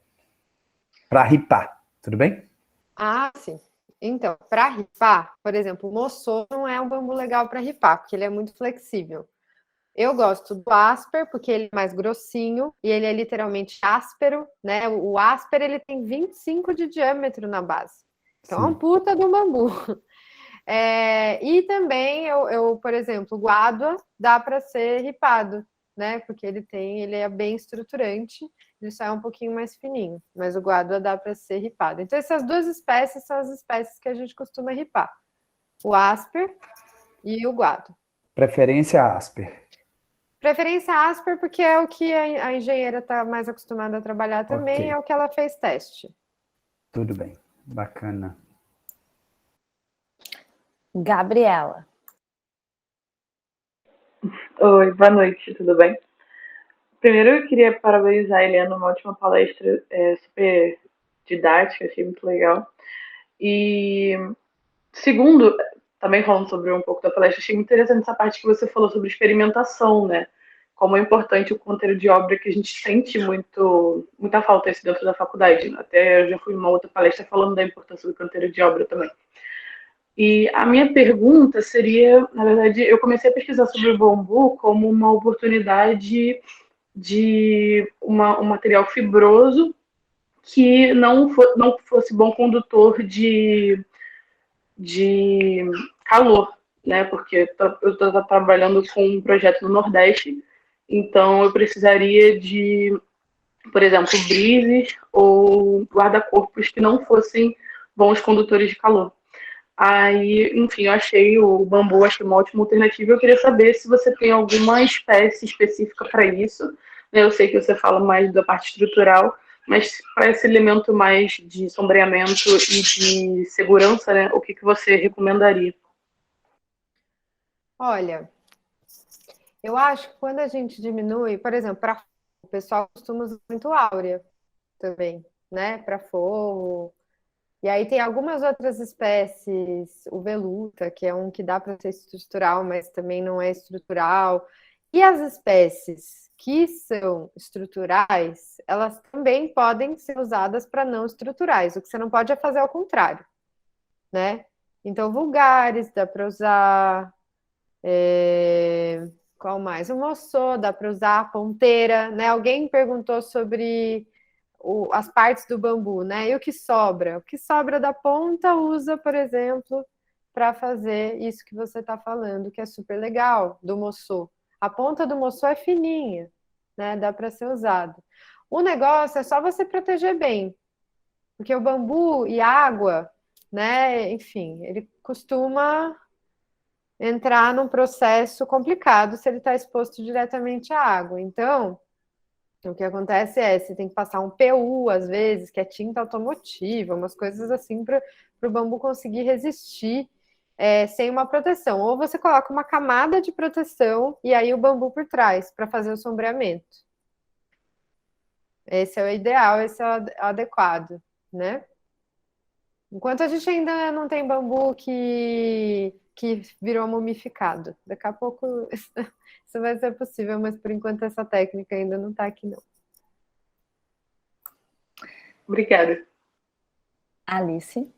Para ripar, tudo bem? Ah, sim. Então, para ripar, por exemplo, o moçô não é um bambu legal para ripar, porque ele é muito flexível. Eu gosto do asper, porque ele é mais grossinho e ele é literalmente áspero, né? O asper, ele tem 25 de diâmetro na base. Então, é um puta do bambu. E também, por exemplo, o guádua dá para ser ripado, né? Porque ele é bem estruturante, ele só é um pouquinho mais fininho, mas o guádua dá para ser ripado. Então, essas duas espécies são as espécies que a gente costuma ripar. O asper e o guádua. Preferência asper. Preferência asper, porque é o que a engenheira está mais acostumada a trabalhar também, Ok. é o que ela fez teste. Tudo bem, bacana. Gabriela. Oi, boa noite, tudo bem? Primeiro eu queria parabenizar a Helena, uma ótima palestra, super didática, achei muito legal. E segundo, também falando sobre um pouco da palestra, achei muito interessante essa parte que você falou sobre experimentação, né? Como é importante o canteiro de obra, que a gente sente muita falta isso dentro da faculdade. Até eu já fui numa outra palestra falando da importância do canteiro de obra também. E a minha pergunta seria, na verdade, eu comecei a pesquisar sobre o bambu como uma oportunidade de um material fibroso que não fosse bom condutor de calor, né? Porque eu estou trabalhando com um projeto no Nordeste, então eu precisaria de, por exemplo, brises ou guarda-corpos que não fossem bons condutores de calor. Aí, enfim, eu achei o bambu, achei uma ótima alternativa. Eu queria saber se você tem alguma espécie específica para isso, né? Eu sei que você fala mais da parte estrutural, mas para esse elemento mais de sombreamento e de segurança, né? O que você recomendaria? Olha, eu acho que quando a gente diminui, por exemplo, para o pessoal costuma usar muito áurea também, né? Para forro. E aí tem algumas outras espécies, o veluta, que é um que dá para ser estrutural, mas também não é estrutural. E as espécies que são estruturais, elas também podem ser usadas para não estruturais. O que você não pode é fazer ao contrário, né? Então, vulgares dá para usar. Qual mais? O moçô, dá para usar a ponteira, né? Alguém perguntou sobre as partes do bambu, né? E o que sobra? O que sobra da ponta usa, por exemplo, para fazer isso que você está falando, que é super legal, do moçô. A ponta do moçô é fininha, né? Dá para ser usado. O negócio é só você proteger bem, porque o bambu e água, né? Enfim, ele costuma entrar num processo complicado se ele está exposto diretamente à água. Então, o que acontece é, você tem que passar um PU, às vezes, que é tinta automotiva, umas coisas assim, para o bambu conseguir resistir sem uma proteção. Ou você coloca uma camada de proteção e aí o bambu por trás, para fazer o sombreamento. Esse é o ideal, esse é o adequado, né? Enquanto a gente ainda não tem bambu que virou mumificado. Daqui a pouco isso vai ser possível, mas por enquanto essa técnica ainda não está aqui, não. Obrigada. Alice.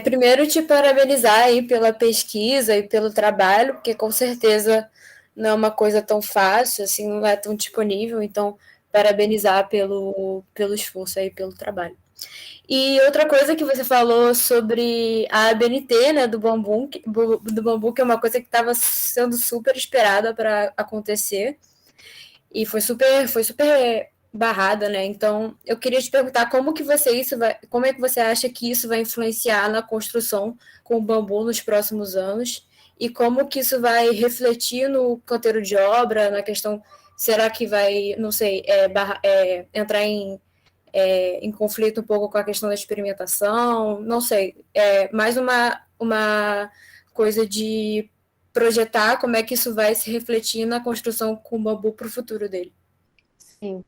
Primeiro, te parabenizar aí pela pesquisa e pelo trabalho, porque com certeza não é uma coisa tão fácil, assim, não é tão disponível, então parabenizar pelo esforço aí, pelo trabalho. E outra coisa que você falou sobre a ABNT, né, do bambu, que é uma coisa que estava sendo super esperada para acontecer, e foi super barrada, né? Então, eu queria te perguntar como é que você acha que isso vai influenciar na construção com o bambu nos próximos anos e como que isso vai refletir no canteiro de obra, na questão, será que vai, não sei, entrar em conflito um pouco com a questão da experimentação, não sei, mais uma coisa de projetar como é que isso vai se refletir na construção com o bambu para o futuro dele. Sim.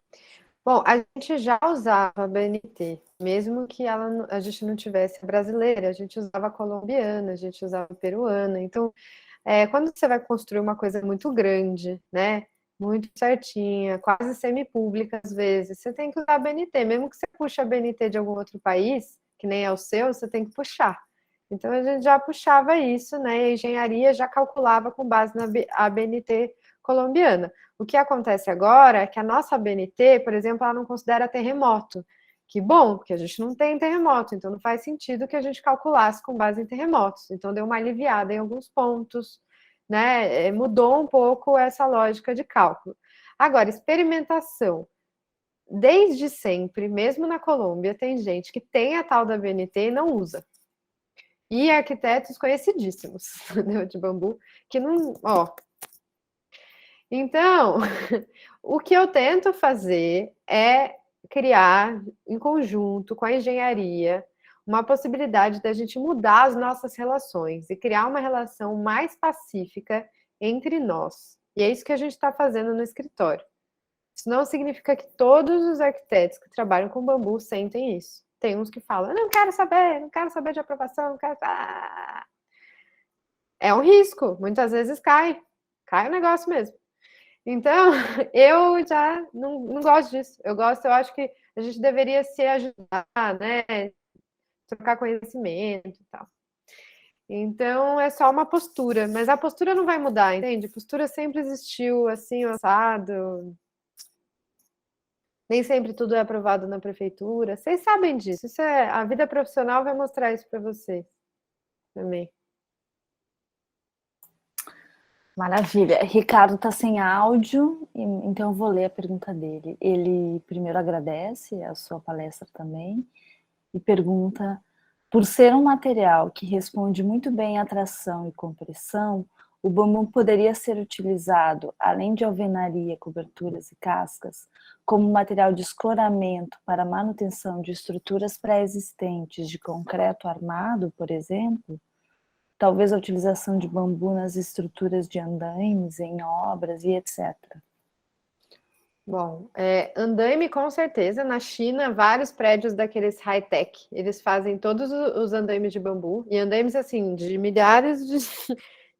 Bom, a gente já usava a BNT, mesmo que a gente não tivesse a brasileira, a gente usava a colombiana, a gente usava a peruana. Então, quando você vai construir uma coisa muito grande, né, muito certinha, quase semipública às vezes, você tem que usar a BNT. Mesmo que você puxe a BNT de algum outro país, que nem é o seu, você tem que puxar. Então, a gente já puxava isso, né, a engenharia já calculava com base na ABNT colombiana. O que acontece agora é que a nossa ABNT, por exemplo, ela não considera terremoto. Que bom, porque a gente não tem terremoto, então não faz sentido que a gente calculasse com base em terremotos. Então deu uma aliviada em alguns pontos, né? Mudou um pouco essa lógica de cálculo. Agora, experimentação. Desde sempre, mesmo na Colômbia, tem gente que tem a tal da ABNT e não usa. E arquitetos conhecidíssimos, né, de bambu, que não, Então, o que eu tento fazer é criar, em conjunto com a engenharia, uma possibilidade da gente mudar as nossas relações e criar uma relação mais pacífica entre nós. E é isso que a gente está fazendo no escritório. Isso não significa que todos os arquitetos que trabalham com bambu sentem isso. Tem uns que falam, não quero saber de aprovação, não quero... É um risco, muitas vezes cai o negócio mesmo. Então, eu já não gosto disso. Eu acho que a gente deveria se ajudar, né? Trocar conhecimento e tal. Então, é só uma postura, mas a postura não vai mudar, entende? A postura sempre existiu, assim, assado. Nem sempre tudo é aprovado na prefeitura. Vocês sabem disso. A vida profissional vai mostrar isso para vocês também. Maravilha. Ricardo está sem áudio, então eu vou ler a pergunta dele. Ele primeiro agradece a sua palestra também e pergunta: por ser um material que responde muito bem à atração e compressão, o bambu poderia ser utilizado, além de alvenaria, coberturas e cascas, como material de escoramento para manutenção de estruturas pré-existentes de concreto armado, por exemplo? Talvez a utilização de bambu nas estruturas de andaimes, em obras e etc. Bom, andaime com certeza. Na China, vários prédios daqueles high-tech, eles fazem todos os andaimes de bambu, e andaimes assim, de milhares de...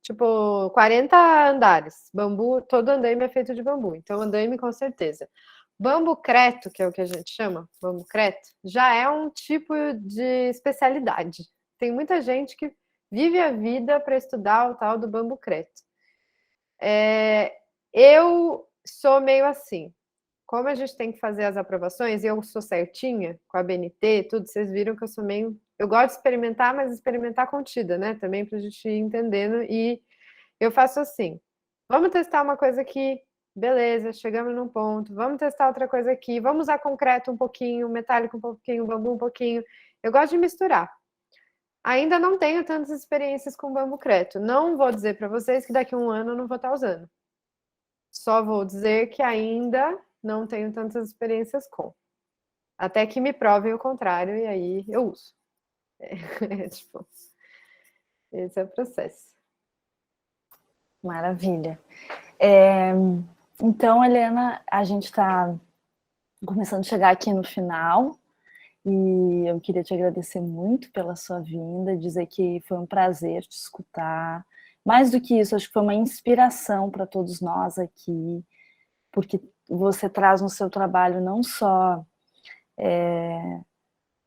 tipo, 40 andares. Bambu, todo andaime é feito de bambu, então andaime com certeza. Bambu creto, que é o que a gente chama, bambu creto, já é um tipo de especialidade. Tem muita gente que vive a vida para estudar o tal do bambu creto. Eu sou meio assim. Como a gente tem que fazer as aprovações, e eu sou certinha com a BNT, tudo, vocês viram que eu sou meio... Eu gosto de experimentar, mas experimentar contida, né? Também para a gente ir entendendo. E eu faço assim, vamos testar uma coisa aqui, beleza, chegamos num ponto, vamos testar outra coisa aqui, vamos usar concreto um pouquinho, metálico um pouquinho, bambu um pouquinho. Eu gosto de misturar. Ainda não tenho tantas experiências com bambu creto. Não vou dizer para vocês que daqui a um ano eu não vou estar usando. Só vou dizer que ainda não tenho tantas experiências com. Até que me provem o contrário, e aí eu uso. Tipo, esse é o processo. Maravilha. Então, Helena, a gente está começando a chegar aqui no final, e eu queria te agradecer muito pela sua vinda, dizer que foi um prazer te escutar. Mais do que isso, acho que foi uma inspiração para todos nós aqui, porque você traz no seu trabalho não só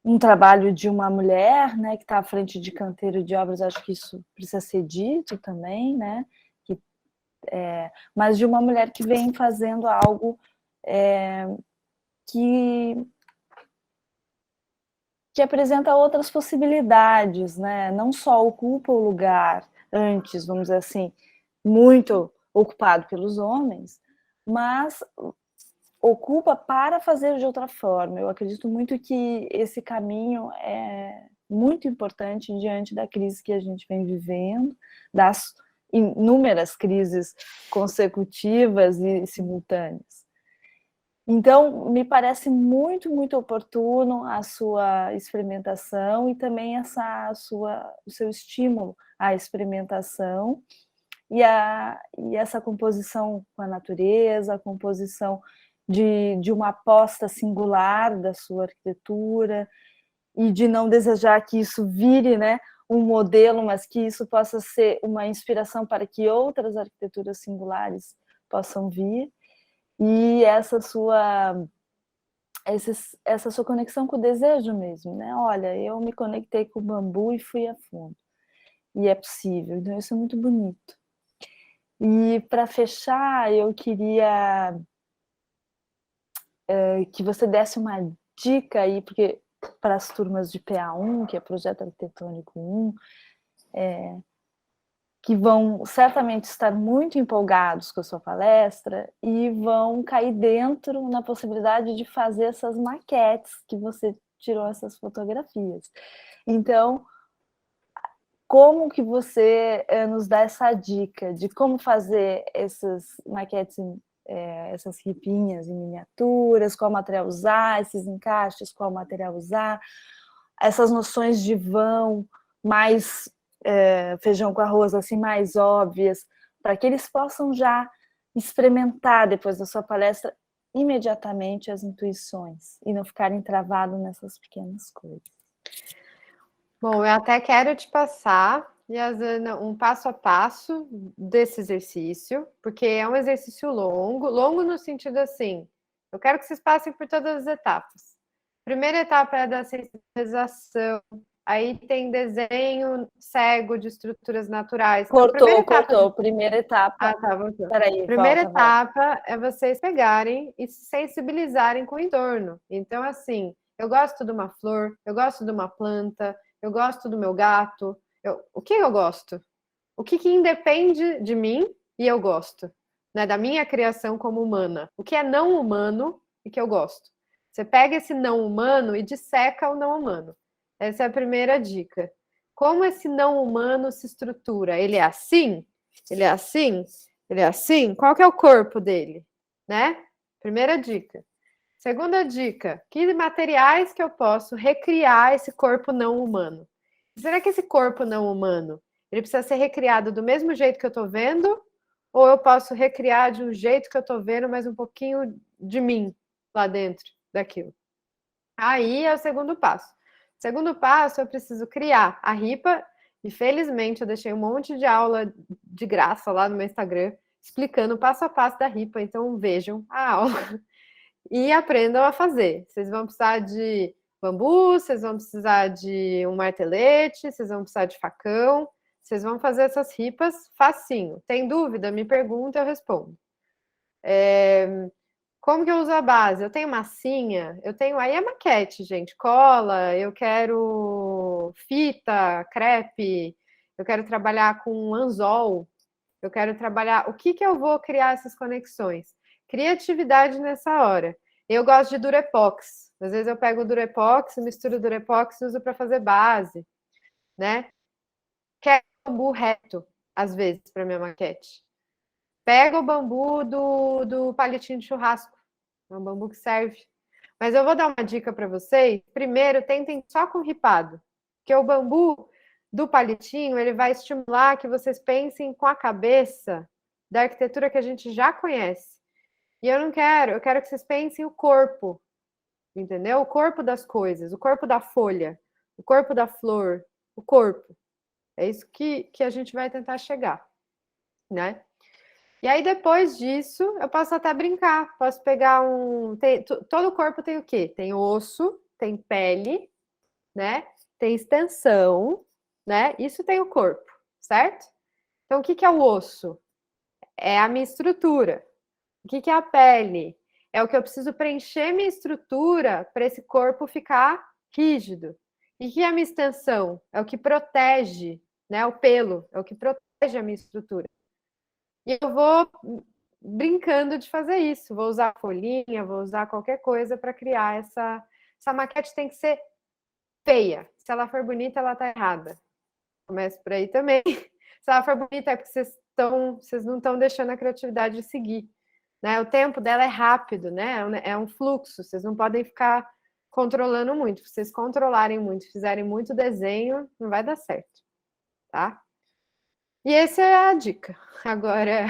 um trabalho de uma mulher, né, que está à frente de canteiro de obras, acho que isso precisa ser dito também, né, mas de uma mulher que vem fazendo algo que apresenta outras possibilidades, né, não só ocupa o lugar antes, vamos dizer assim, muito ocupado pelos homens, mas ocupa para fazer de outra forma. Eu acredito muito que esse caminho é muito importante diante da crise que a gente vem vivendo, das inúmeras crises consecutivas e simultâneas. Então, me parece muito, muito oportuno a sua experimentação e também o seu estímulo à experimentação e essa composição com a natureza, a composição de uma aposta singular da sua arquitetura e de não desejar que isso vire, né, um modelo, mas que isso possa ser uma inspiração para que outras arquiteturas singulares possam vir. E essa sua conexão com o desejo mesmo, né? Olha, eu me conectei com o bambu e fui a fundo. E é possível, então isso é muito bonito. E para fechar, eu queria que você desse uma dica aí, porque para as turmas de PA1, que é Projeto Arquitetônico 1, que vão certamente estar muito empolgados com a sua palestra e vão cair dentro na possibilidade de fazer essas maquetes que você tirou essas fotografias. Então, como que você nos dá essa dica de como fazer essas maquetes, essas ripinhas em miniaturas, qual material usar, esses encaixes, qual material usar, essas noções de vão mais feijão com arroz, assim, mais óbvias, para que eles possam já experimentar, depois da sua palestra, imediatamente as intuições e não ficarem travados nessas pequenas coisas. Bom, eu até quero te passar, Yazana, um passo a passo desse exercício, porque é um exercício longo no sentido assim, eu quero que vocês passem por todas as etapas. Primeira etapa é da sensibilização, aí tem desenho cego de estruturas naturais. Cortou. Primeira etapa. Ah, tá, voltou. Peraí, Primeira etapa é vocês pegarem e se sensibilizarem com o entorno. Então, assim, eu gosto de uma flor, eu gosto de uma planta, eu gosto do meu gato. O que eu gosto? O que independe de mim e eu gosto? Né, da minha criação como humana. O que é não humano e que eu gosto? Você pega esse não humano e disseca o não humano. Essa é a primeira dica. Como esse não humano se estrutura? Ele é assim? Ele é assim? Ele é assim? Qual que é o corpo dele? Né? Primeira dica. Segunda dica, que materiais que eu posso recriar esse corpo não humano? Será que esse corpo não humano, ele precisa ser recriado do mesmo jeito que eu estou vendo? Ou eu posso recriar de um jeito que eu estou vendo, mas um pouquinho de mim lá dentro daquilo? Aí é o segundo passo. Segundo passo, eu preciso criar a ripa, e felizmente eu deixei um monte de aula de graça lá no meu Instagram, explicando o passo a passo da ripa, então vejam a aula e aprendam a fazer. Vocês vão precisar de bambu, vocês vão precisar de um martelete, vocês vão precisar de facão, vocês vão fazer essas ripas facinho. Tem dúvida? Me pergunta, eu respondo. Como que eu uso a base? Eu tenho massinha, eu tenho aí a maquete, gente, cola, eu quero fita, crepe, eu quero trabalhar com anzol, eu quero trabalhar... O que eu vou criar essas conexões? Criatividade nessa hora. Eu gosto de Durepox. Às vezes eu pego o Durepox, misturo o Durepox e uso para fazer base, né? Quero bambu reto, às vezes, para minha maquete. Pega o bambu do palitinho de churrasco. É um bambu que serve. Mas eu vou dar uma dica para vocês. Primeiro, tentem só com ripado. Porque o bambu do palitinho, ele vai estimular que vocês pensem com a cabeça da arquitetura que a gente já conhece. E eu quero que vocês pensem o corpo. Entendeu? O corpo das coisas, o corpo da folha, o corpo da flor, o corpo. É isso que a gente vai tentar chegar, né? E aí, depois disso, eu posso até brincar. Posso pegar todo o corpo tem o quê? Tem osso, tem pele, né? Tem extensão, né? Isso tem o corpo, certo? Então, o que é o osso? É a minha estrutura. O que é a pele? É o que eu preciso preencher minha estrutura para esse corpo ficar rígido. E o que é a minha extensão? É o que protege, né? O pelo, é o que protege a minha estrutura. E eu vou brincando de fazer isso. Vou usar folhinha, vou usar qualquer coisa para criar essa maquete. Tem que ser feia. Se ela for bonita, ela tá errada. Começa por aí também. Se ela for bonita, é porque vocês não estão deixando a criatividade seguir. Né? O tempo dela é rápido, né? É um fluxo. Vocês não podem ficar controlando muito. Se vocês controlarem muito, fizerem muito desenho, não vai dar certo. Tá? E essa é a dica. Agora,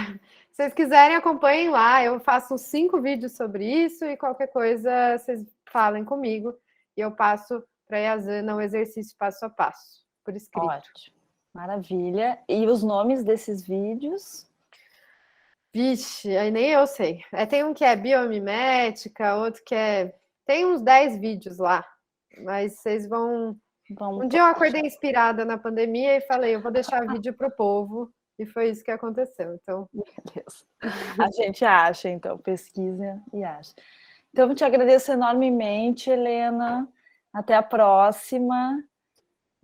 se vocês quiserem, acompanhem lá. Eu faço 5 vídeos sobre isso e qualquer coisa, vocês falem comigo e eu passo para a Yazana o exercício passo a passo, por escrito. Ótimo. Maravilha. E os nomes desses vídeos? Vixe, aí nem eu sei. Tem um que é biomimética, outro que é... Tem uns 10 vídeos lá, mas vocês vão... Um dia eu acordei inspirada na pandemia e falei, eu vou deixar vídeo para o povo, e foi isso que aconteceu. Então, beleza. A gente acha, então, pesquisa e acha. Então, eu te agradeço enormemente, Helena. Até a próxima.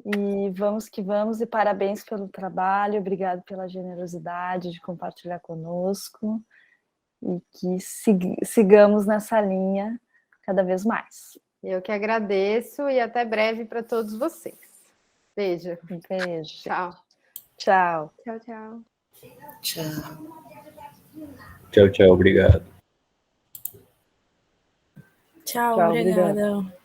E vamos que vamos, e parabéns pelo trabalho, obrigado pela generosidade de compartilhar conosco, e que sigamos nessa linha cada vez mais. Eu que agradeço e até breve para todos vocês. Beijo. Beijo. Tchau. Tchau. Tchau, tchau. Tchau. Tchau, tchau, obrigado. Tchau, Tchau, obrigada. obrigada.